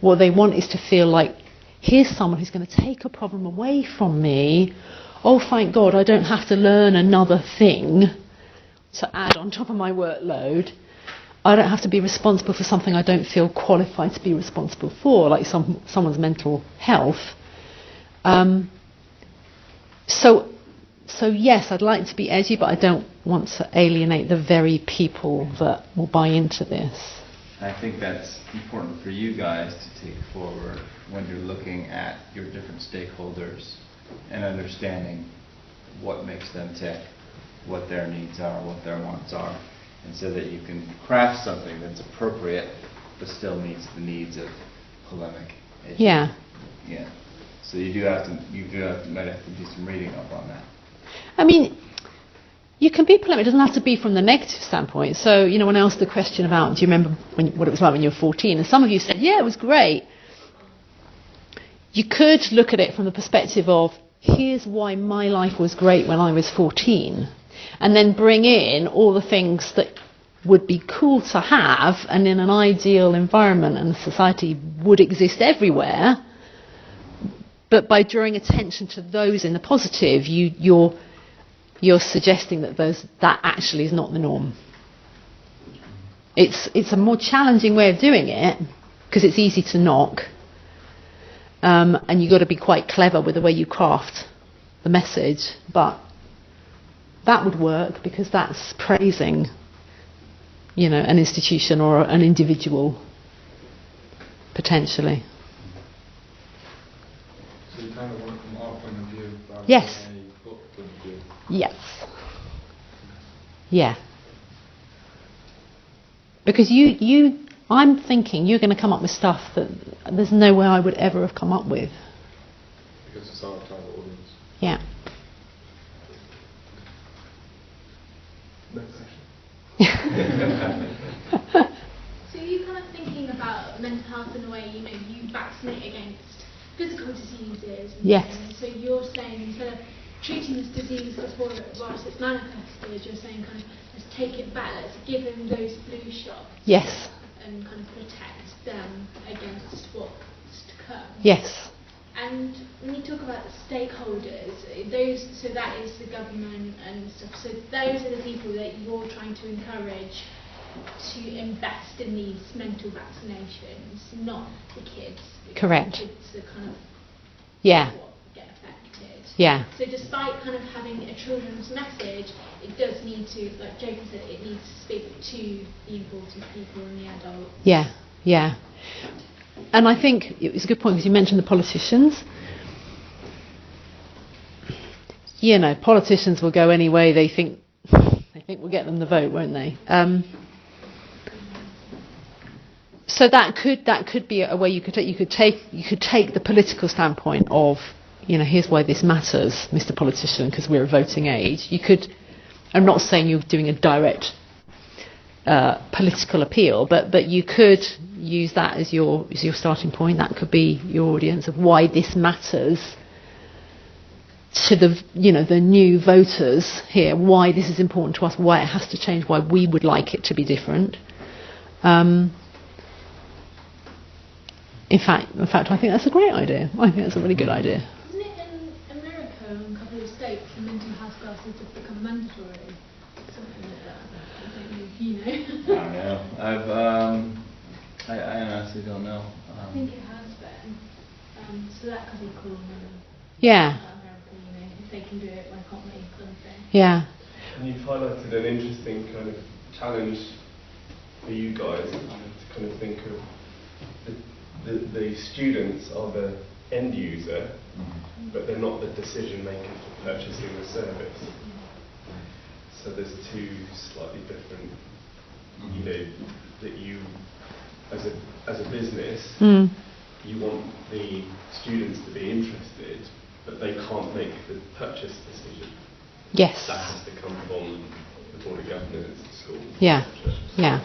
What they want is to feel like, here's someone who's going to take a problem away from me. Oh, thank God, I don't have to learn another thing to add on top of my workload. I don't have to be responsible for something I don't feel qualified to be responsible for, like someone's mental health. So yes, I'd like to be edgy, but I don't want to alienate the very people that will buy into this. I think that's important for you guys to take forward when you're looking at your different stakeholders and understanding what makes them tick, what their needs are, what their wants are, and so that you can craft something that's appropriate but still meets the needs of polemic issues. Yeah. Yeah. So you might have to do some reading up on that. I mean, you can be polemic. It doesn't have to be from the negative standpoint. So, when I asked the question about, do you remember what it was like when you were 14? And some of you said, yeah, it was great. You could look at it from the perspective of, here's why my life was great when I was 14. And then bring in all the things that would be cool to have and in an ideal environment and society would exist everywhere. But by drawing attention to those in the positive, you're suggesting that that actually is not the norm. It's a more challenging way of doing it because it's easy to knock, and you've got to be quite clever with the way you craft the message. But that would work because that's praising, you know, an institution or an individual, potentially. So you kind of want it from our point of view rather Yes. than a book point of view. Yes. Yeah. Because I'm thinking you're going to come up with stuff that there's no way I would ever have come up with. Because it's our target audience. Yeah. Next question. So you're kind of thinking about mental health in a way, you know, you vaccinate against physical diseases. And Yes. things. So you're saying instead of treating this disease before it's manifested, you're saying kind of let's take it back, let's give them those flu shots. Yes. And kind of protect them against what's to come. Yes. And when you talk about the stakeholders, so that is the government and stuff. So those are the people that you're trying to encourage to invest in these mental vaccinations, not the kids. Because Correct. the kids are kind of Yeah. what get affected. Yeah. So despite kind of having a children's message, it does need to, like Jacob said, it needs to speak to the important people and the adults. Yeah. Yeah. And I think it's a good point because you mentioned the politicians. You know, politicians will go any way they think will get them the vote, won't they? So that could be a way you could take the political standpoint of, you know, here's why this matters, Mr. Politician, because we're a voting age. You could. I'm not saying you're doing a direct political appeal, but you could use that as your starting point. That could be your audience of why this matters to the new voters here. Why this is important to us. Why it has to change. Why we would like it to be different. In fact, I think that's a great idea. I think that's a really good idea. Isn't it in America and a couple of states the mental health classes have become mandatory? Something like that. I don't know if you know. I don't know. I honestly don't know. I think it has been. So that could be cool. Yeah. America, you know, if they can do it, why can't we? Kind of thing. Yeah. And you've highlighted an interesting kind of challenge for you guys to kind of think of the students are the end user, but they're not the decision maker for purchasing the service. So there's two slightly different, you know, that you, as a business, you want the students to be interested, but they can't make the purchase decision. Yes. That has to come from the board of governors, the school. Yeah. Yeah.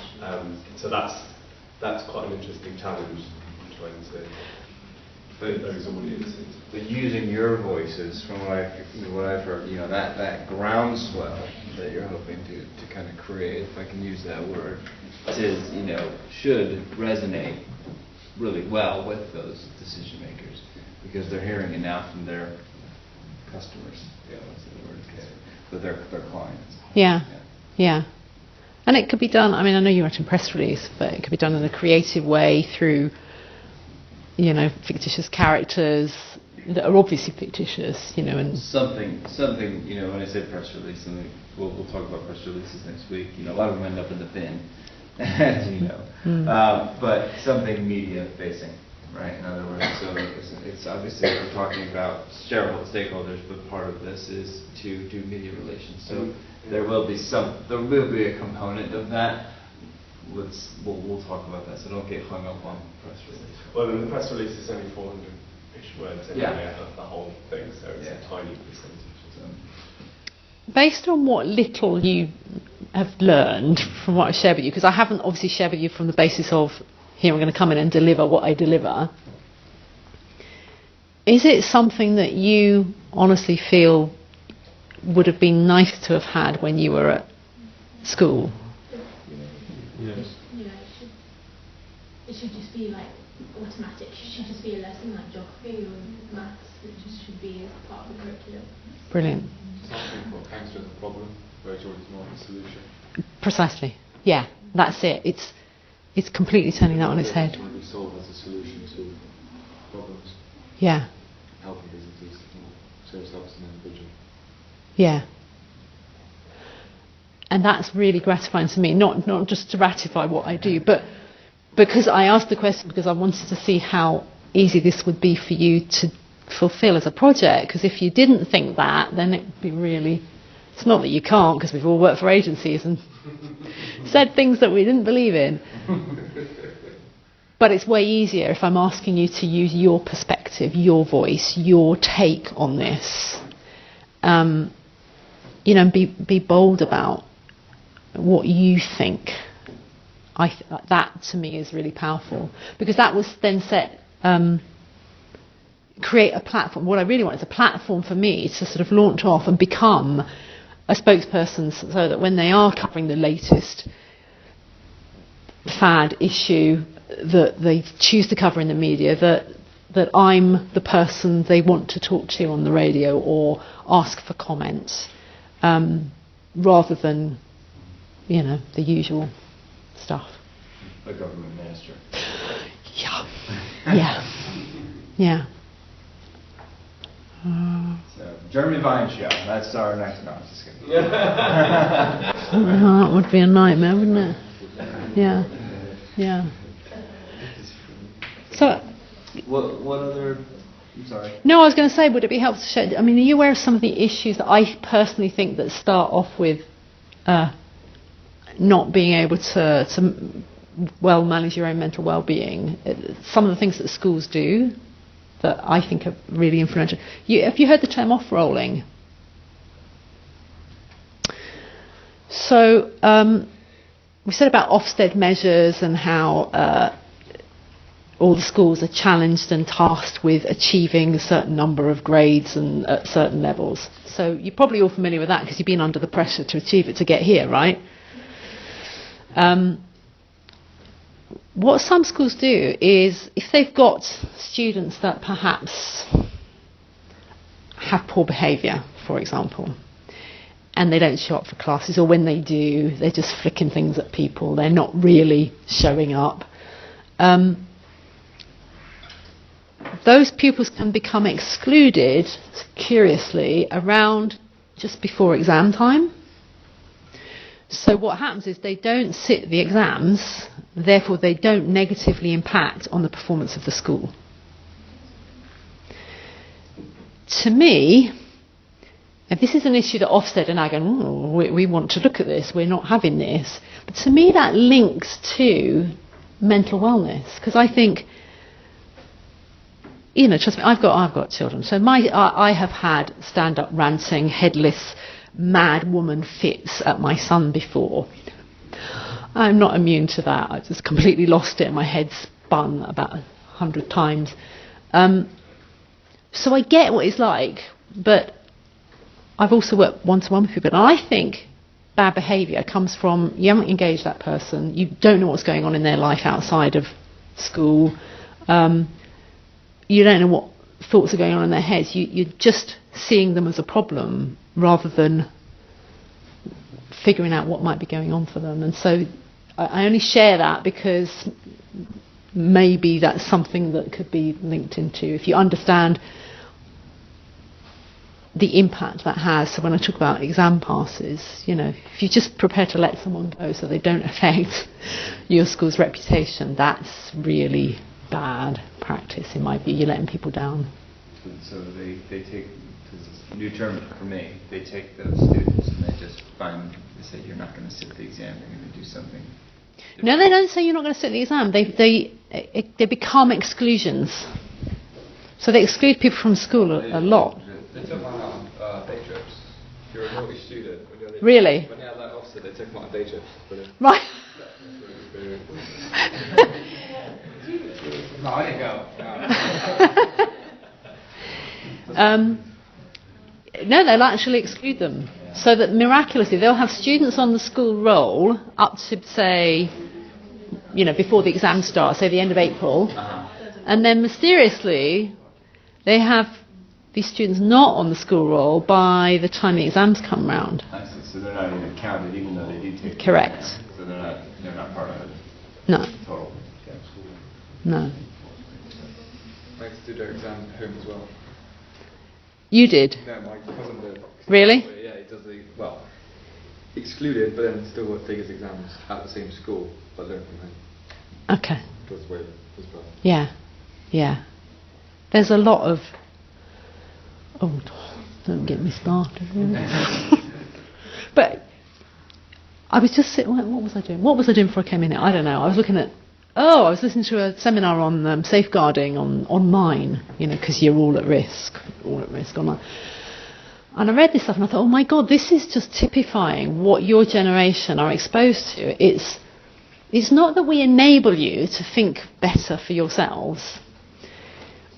So that's quite an interesting challenge, trying to fit those audiences. But using your voices, from what I've heard, you know, that groundswell that you're hoping to kind of create, if I can use that word, should resonate really well with those decision makers because they're hearing it now from their customers. Yeah, what's the word? But their clients. Yeah. Yeah. And it could be done, I mean, I know you wrote a press release, but it could be done in a creative way through, you know, fictitious characters that are obviously fictitious, you know, and something, you know, when I say press release, and we'll talk about press releases next week, you know, a lot of them end up in the bin, as you know, but something media facing, right? In other words, so it's obviously we're talking about stakeholders, but part of this is to do media relations. So there will be a component of that. We'll talk about that. So don't get hung up on press release. Well, in the press release is only 400-ish words anyway, of the whole thing, so it's a tiny percentage. based on what little you have learned from what I shared with you, because I haven't obviously shared with you from the basis of here I'm going to come in and deliver what I deliver, is it something that you honestly feel would have been nice to have had when you were at school? Yes. You know, it should just be like automatic. It should just be a lesson like geography or maths. It just should be as part of the curriculum. Brilliant. Something what answers the problem, where it's always more the solution. Precisely. Yeah, that's it. It's completely turning that on its head. It's going to be solved as a solution to problems, Yeah. helping businesses, service helps an individual. Yeah. And that's really gratifying to me, not just to ratify what I do, but because I asked the question because I wanted to see how easy this would be for you to fulfill as a project. Because if you didn't think that, then it would be really... It's not that you can't, because we've all worked for agencies and said things that we didn't believe in. But it's way easier if I'm asking you to use your perspective, your voice, your take on this. And be bold about what you think. That to me is really powerful, because that was then create a platform. What I really want is a platform for me to sort of launch off and become a spokesperson, so that when they are covering the latest fad issue that they choose to cover in the media, that I'm the person they want to talk to on the radio or ask for comments, rather than the usual stuff. A government minister. Yeah. So, Jeremy Vine show. That's our next. No, I'm just kidding. That would be a nightmare, wouldn't it? Yeah. So. What other? I'm sorry. No, I was going to say, would it be helpful to share? I mean, are you aware of some of the issues that I personally think that start off with not being able to well manage your own mental well-being? Some of the things that schools do that I think are really influential. Have you heard the term off-rolling? So we said about Ofsted measures and how all the schools are challenged and tasked with achieving a certain number of grades and at certain levels. So you're probably all familiar with that because you've been under the pressure to achieve it to get here, right? What some schools do is, if they've got students that perhaps have poor behaviour, for example, and they don't show up for classes, or when they do, they're just flicking things at people, they're not really showing up, those pupils can become excluded, curiously, around just before exam time. So what happens is they don't sit the exams, therefore they don't negatively impact on the performance of the school. To me, and this is an issue that Ofsted and I go, we want to look at this, we're not having this. But to me that links to mental wellness, because I think, trust me, I've got children, so I have had stand-up ranting, headless, mad woman fits at my son before. I'm not immune to that. I just completely lost it and my head spun about 100 times. So I get what it's like, but I've also worked one-to-one with people, and I think bad behaviour comes from you haven't engaged that person, you don't know what's going on in their life outside of school, you don't know what thoughts are going on in their heads, you're just seeing them as a problem rather than figuring out what might be going on for them. And so I only share that because maybe that's something that could be linked into, if you understand the impact that has. So when I talk about exam passes, if you just prepare to let someone go so they don't affect your school's reputation, that's really bad practice in my view. You're letting people down. So they take, this is a new term for me, they take those students and they just they say you're not going to sit the exam, you're going to do something different. No, they don't say you're not going to sit the exam. They become exclusions. So they exclude people from school a lot. They took mine on day trips. If you're a naughty student, really? When they had that officer, they took mine on day trips. Right. No, I didn't go. No, they'll actually exclude them. So that miraculously they'll have students on the school roll up to, say, before the exam starts, say the end of April, and then mysteriously they have these students not on the school roll by the time the exams come round. I see. So they're not even counted, even though they do take. Correct. So they're not part of it. No. Total. No. I had to do their exam at home as well. You did? No, my cousin did. Really? Yeah, he does excluded, but then still got to take his exams at the same school, but learn from home. Okay. That's the way his brother. Yeah. Yeah. There's a lot of... Oh, don't get me started. But I was just sitting... What was I doing? What was I doing before I came in here? I don't know. I was looking at... Oh, I was listening to a seminar on safeguarding online, because you're all at risk online. And I read this stuff and I thought, oh my God, this is just typifying what your generation are exposed to. It's not that we enable you to think better for yourselves.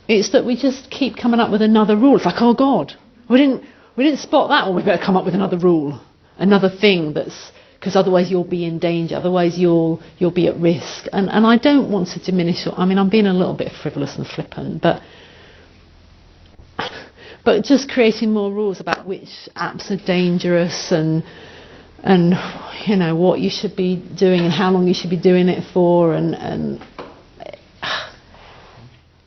It's that we just keep coming up with another rule. It's like, oh God, we didn't spot that, or we better come up with another rule, another thing because otherwise you'll be in danger, otherwise you'll be at risk. And I don't want to diminish, I'm being a little bit frivolous and flippant, but just creating more rules about which apps are dangerous and what you should be doing and how long you should be doing it for, and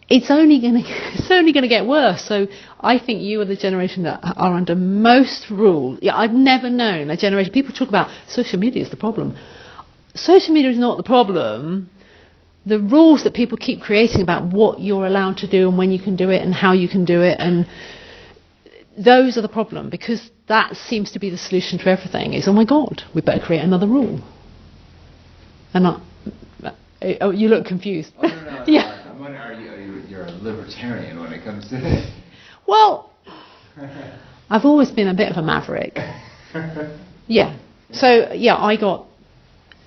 it's only going to get worse. So I think you are the generation that are under most rules. Yeah, I've never known a generation. People talk about social media is the problem. Social media is not the problem. The rules that people keep creating about what you're allowed to do and when you can do it and how you can do it, and those are the problem, because that seems to be the solution to everything. Is, oh my God, we better create another rule. And you look confused. Oh, no, Yeah. I'm wondering, you're a libertarian when it comes to this? Well, I've always been a bit of a maverick. Yeah. So, yeah, I got...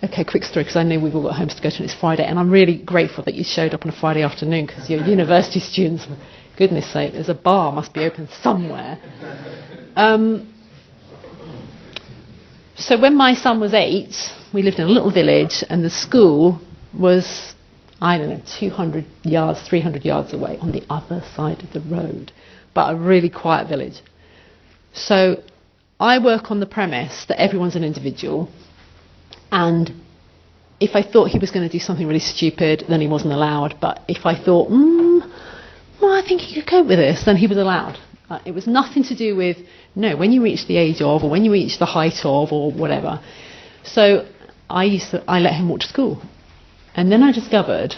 Okay, quick story, because I know we've all got homes to go to and it's Friday, and I'm really grateful that you showed up on a Friday afternoon, because you're university students. For goodness sake, there's a bar must be open somewhere. So when my son was 8, we lived in a little village, and the school was, 200 yards, 300 yards away on the other side of the road, but a really quiet village. So I work on the premise that everyone's an individual, and if I thought he was going to do something really stupid, then he wasn't allowed. But if I thought, I think he could cope with this, then he was allowed. It was nothing to do with, when you reach the age of, or when you reach the height of, or whatever. So I let him walk to school. And then I discovered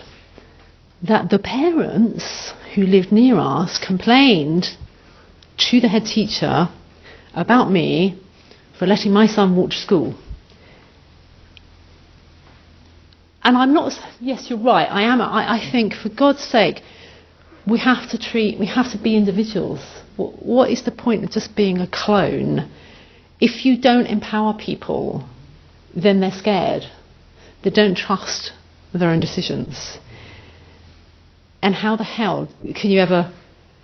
that the parents who lived near us complained to the head teacher about me for letting my son walk to school. And I'm not... Yes, you're right, I am. I think, for God's sake, we have to be individuals. What is the point of just being a clone? If you don't empower people, then they're scared. They don't trust their own decisions. And how the hell can you ever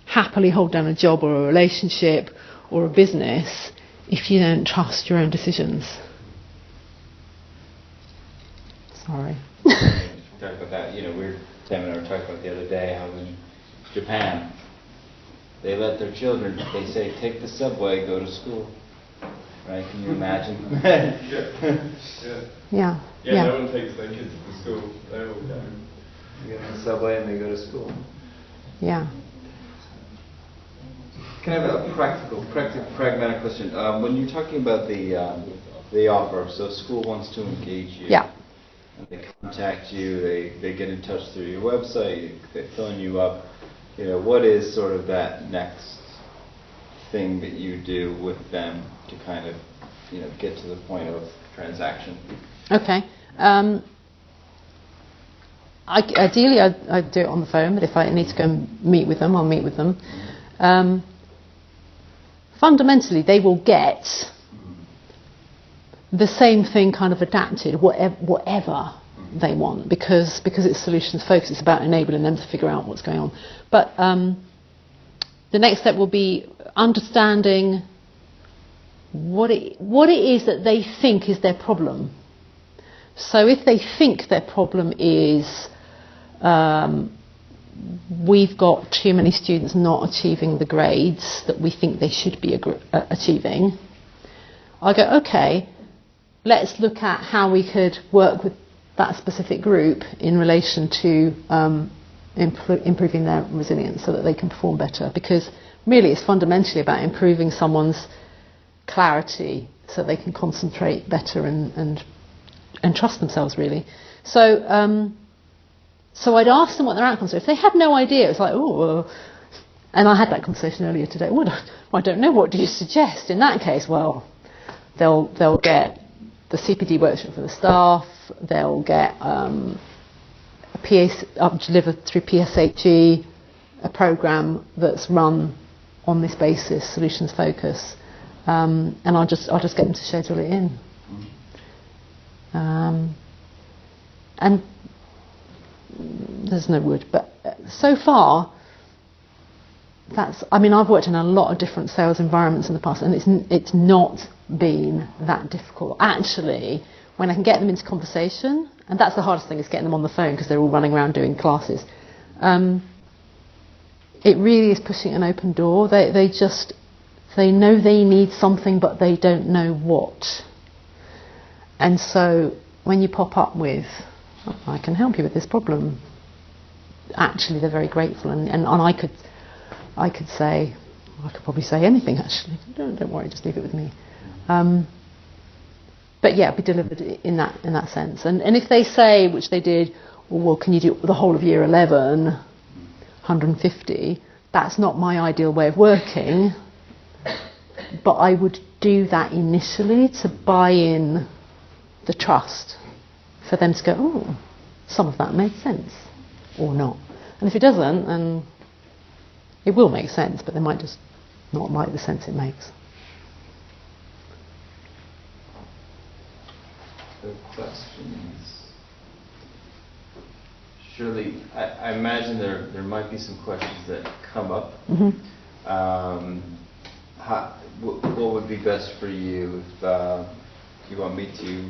happily hold down a job or a relationship or a business if you don't trust your own decisions? Sorry. Talk about that. Sam and I were talking about the other day how in Japan they let their children. They say, take the subway, go to school. Right? Can you imagine? Yeah. No one takes their kids to school. They all go. You get on the subway and they go to school. Yeah. Can I have a pragmatic question? When you're talking about the offer, so school wants to engage you. Yeah. And they contact you, they get in touch through your website, they phone you up. What is sort of that next thing that you do with them to kind of, get to the point of transaction? Okay. Ideally, I'd do it on the phone, but if I need to go and meet with them, I'll meet with them. Fundamentally, they will get the same thing kind of adapted, whatever they want, because it's solutions focused. It's about enabling them to figure out what's going on. But the next step will be understanding what it is that they think is their problem. So if they think their problem is we've got too many students not achieving the grades that we think they should be achieving, I'll go, okay, let's look at how we could work with that specific group in relation to improving their resilience so that they can perform better. Because really it's fundamentally about improving someone's clarity, so they can concentrate better and trust themselves, really. So so I'd ask them what their outcomes were. If they had no idea, it was like, oh, and I had that conversation earlier today. Well, I don't know. What do you suggest in that case? Well, they'll get the CPD workshop for the staff. They'll get delivered through PSHE, a program that's run on this basis, solutions focus, and I'll just get them to schedule it in. And there's no wood, but so far, I've worked in a lot of different sales environments in the past, and it's not been that difficult. Actually, when I can get them into conversation, and that's the hardest thing, is getting them on the phone because they're all running around doing classes. It really is pushing an open door. They know they need something, but they don't know what. And so when you pop up with, oh, I can help you with this problem, actually they're very grateful, and I could say, I could probably say anything actually. Don't worry, just leave it with me. But yeah, be delivered in that sense. And if they say, which they did, well, can you do the whole of year 11, 150? That's not my ideal way of working. But I would do that initially to buy in the trust, for them to go, oh, some of that made sense, or not. And if it doesn't, then it will make sense, but they might just not like the sense it makes. The questions. Shirley, I imagine there might be some questions that come up. Mm-hmm. What would be best for you if you want me to?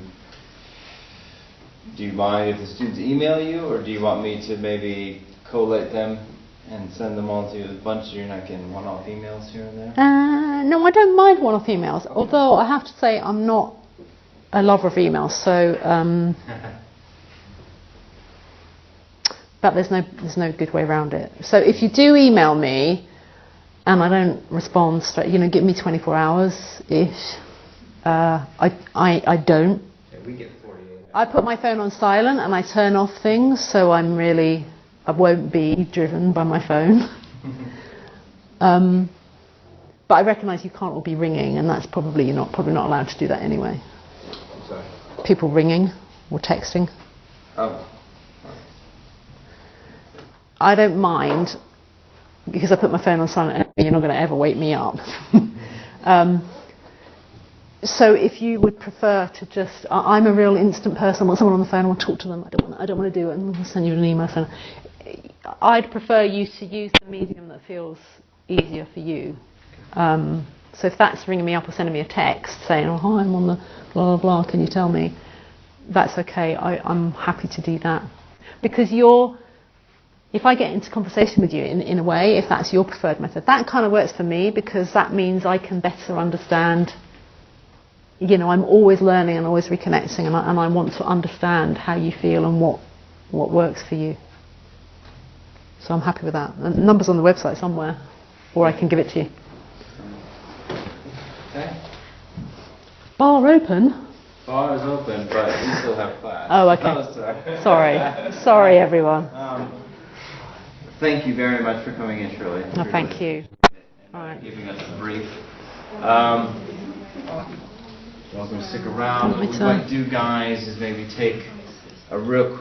Do you mind if the students email you, or do you want me to maybe collate them and send them all to you a bunch so you're not getting one-off emails here and there? No, I don't mind one-off emails, although I have to say I'm not a lover of emails, so but there's no good way around it. So if you do email me and I don't respond straight, give me 24 hours-ish. I don't. Yeah, we get 48. I put my phone on silent and I turn off things, so I won't be driven by my phone. But I recognise you can't all be ringing, and that's probably not allowed to do that anyway. Sorry. People ringing or texting. Oh. I don't mind, because I put my phone on silent and you're not going to ever wake me up. So if you would prefer to just, I'm a real instant person. I want someone on the phone, I want to talk to them. I don't want to do it, and I'll send you an email. So I'd prefer you to use the medium that feels easier for you. So if that's ringing me up or sending me a text saying, oh, hi, I'm on the blah, blah, blah, can you tell me? That's okay. I'm happy to do that. Because if I get into conversation with you in a way, if that's your preferred method, that kind of works for me, because that means I can better understand. I'm always learning and always reconnecting, and I want to understand how you feel and what works for you. So I'm happy with that. And the number's on the website somewhere, or I can give it to you. Okay. Bar open? Bar is open, but we still have class. Oh, okay. Oh, Sorry, everyone. Thank you very much for coming in, Shirley. No, thank you. All right. Giving us a brief. Welcome to stick around. What we might do, guys, is maybe take a real quick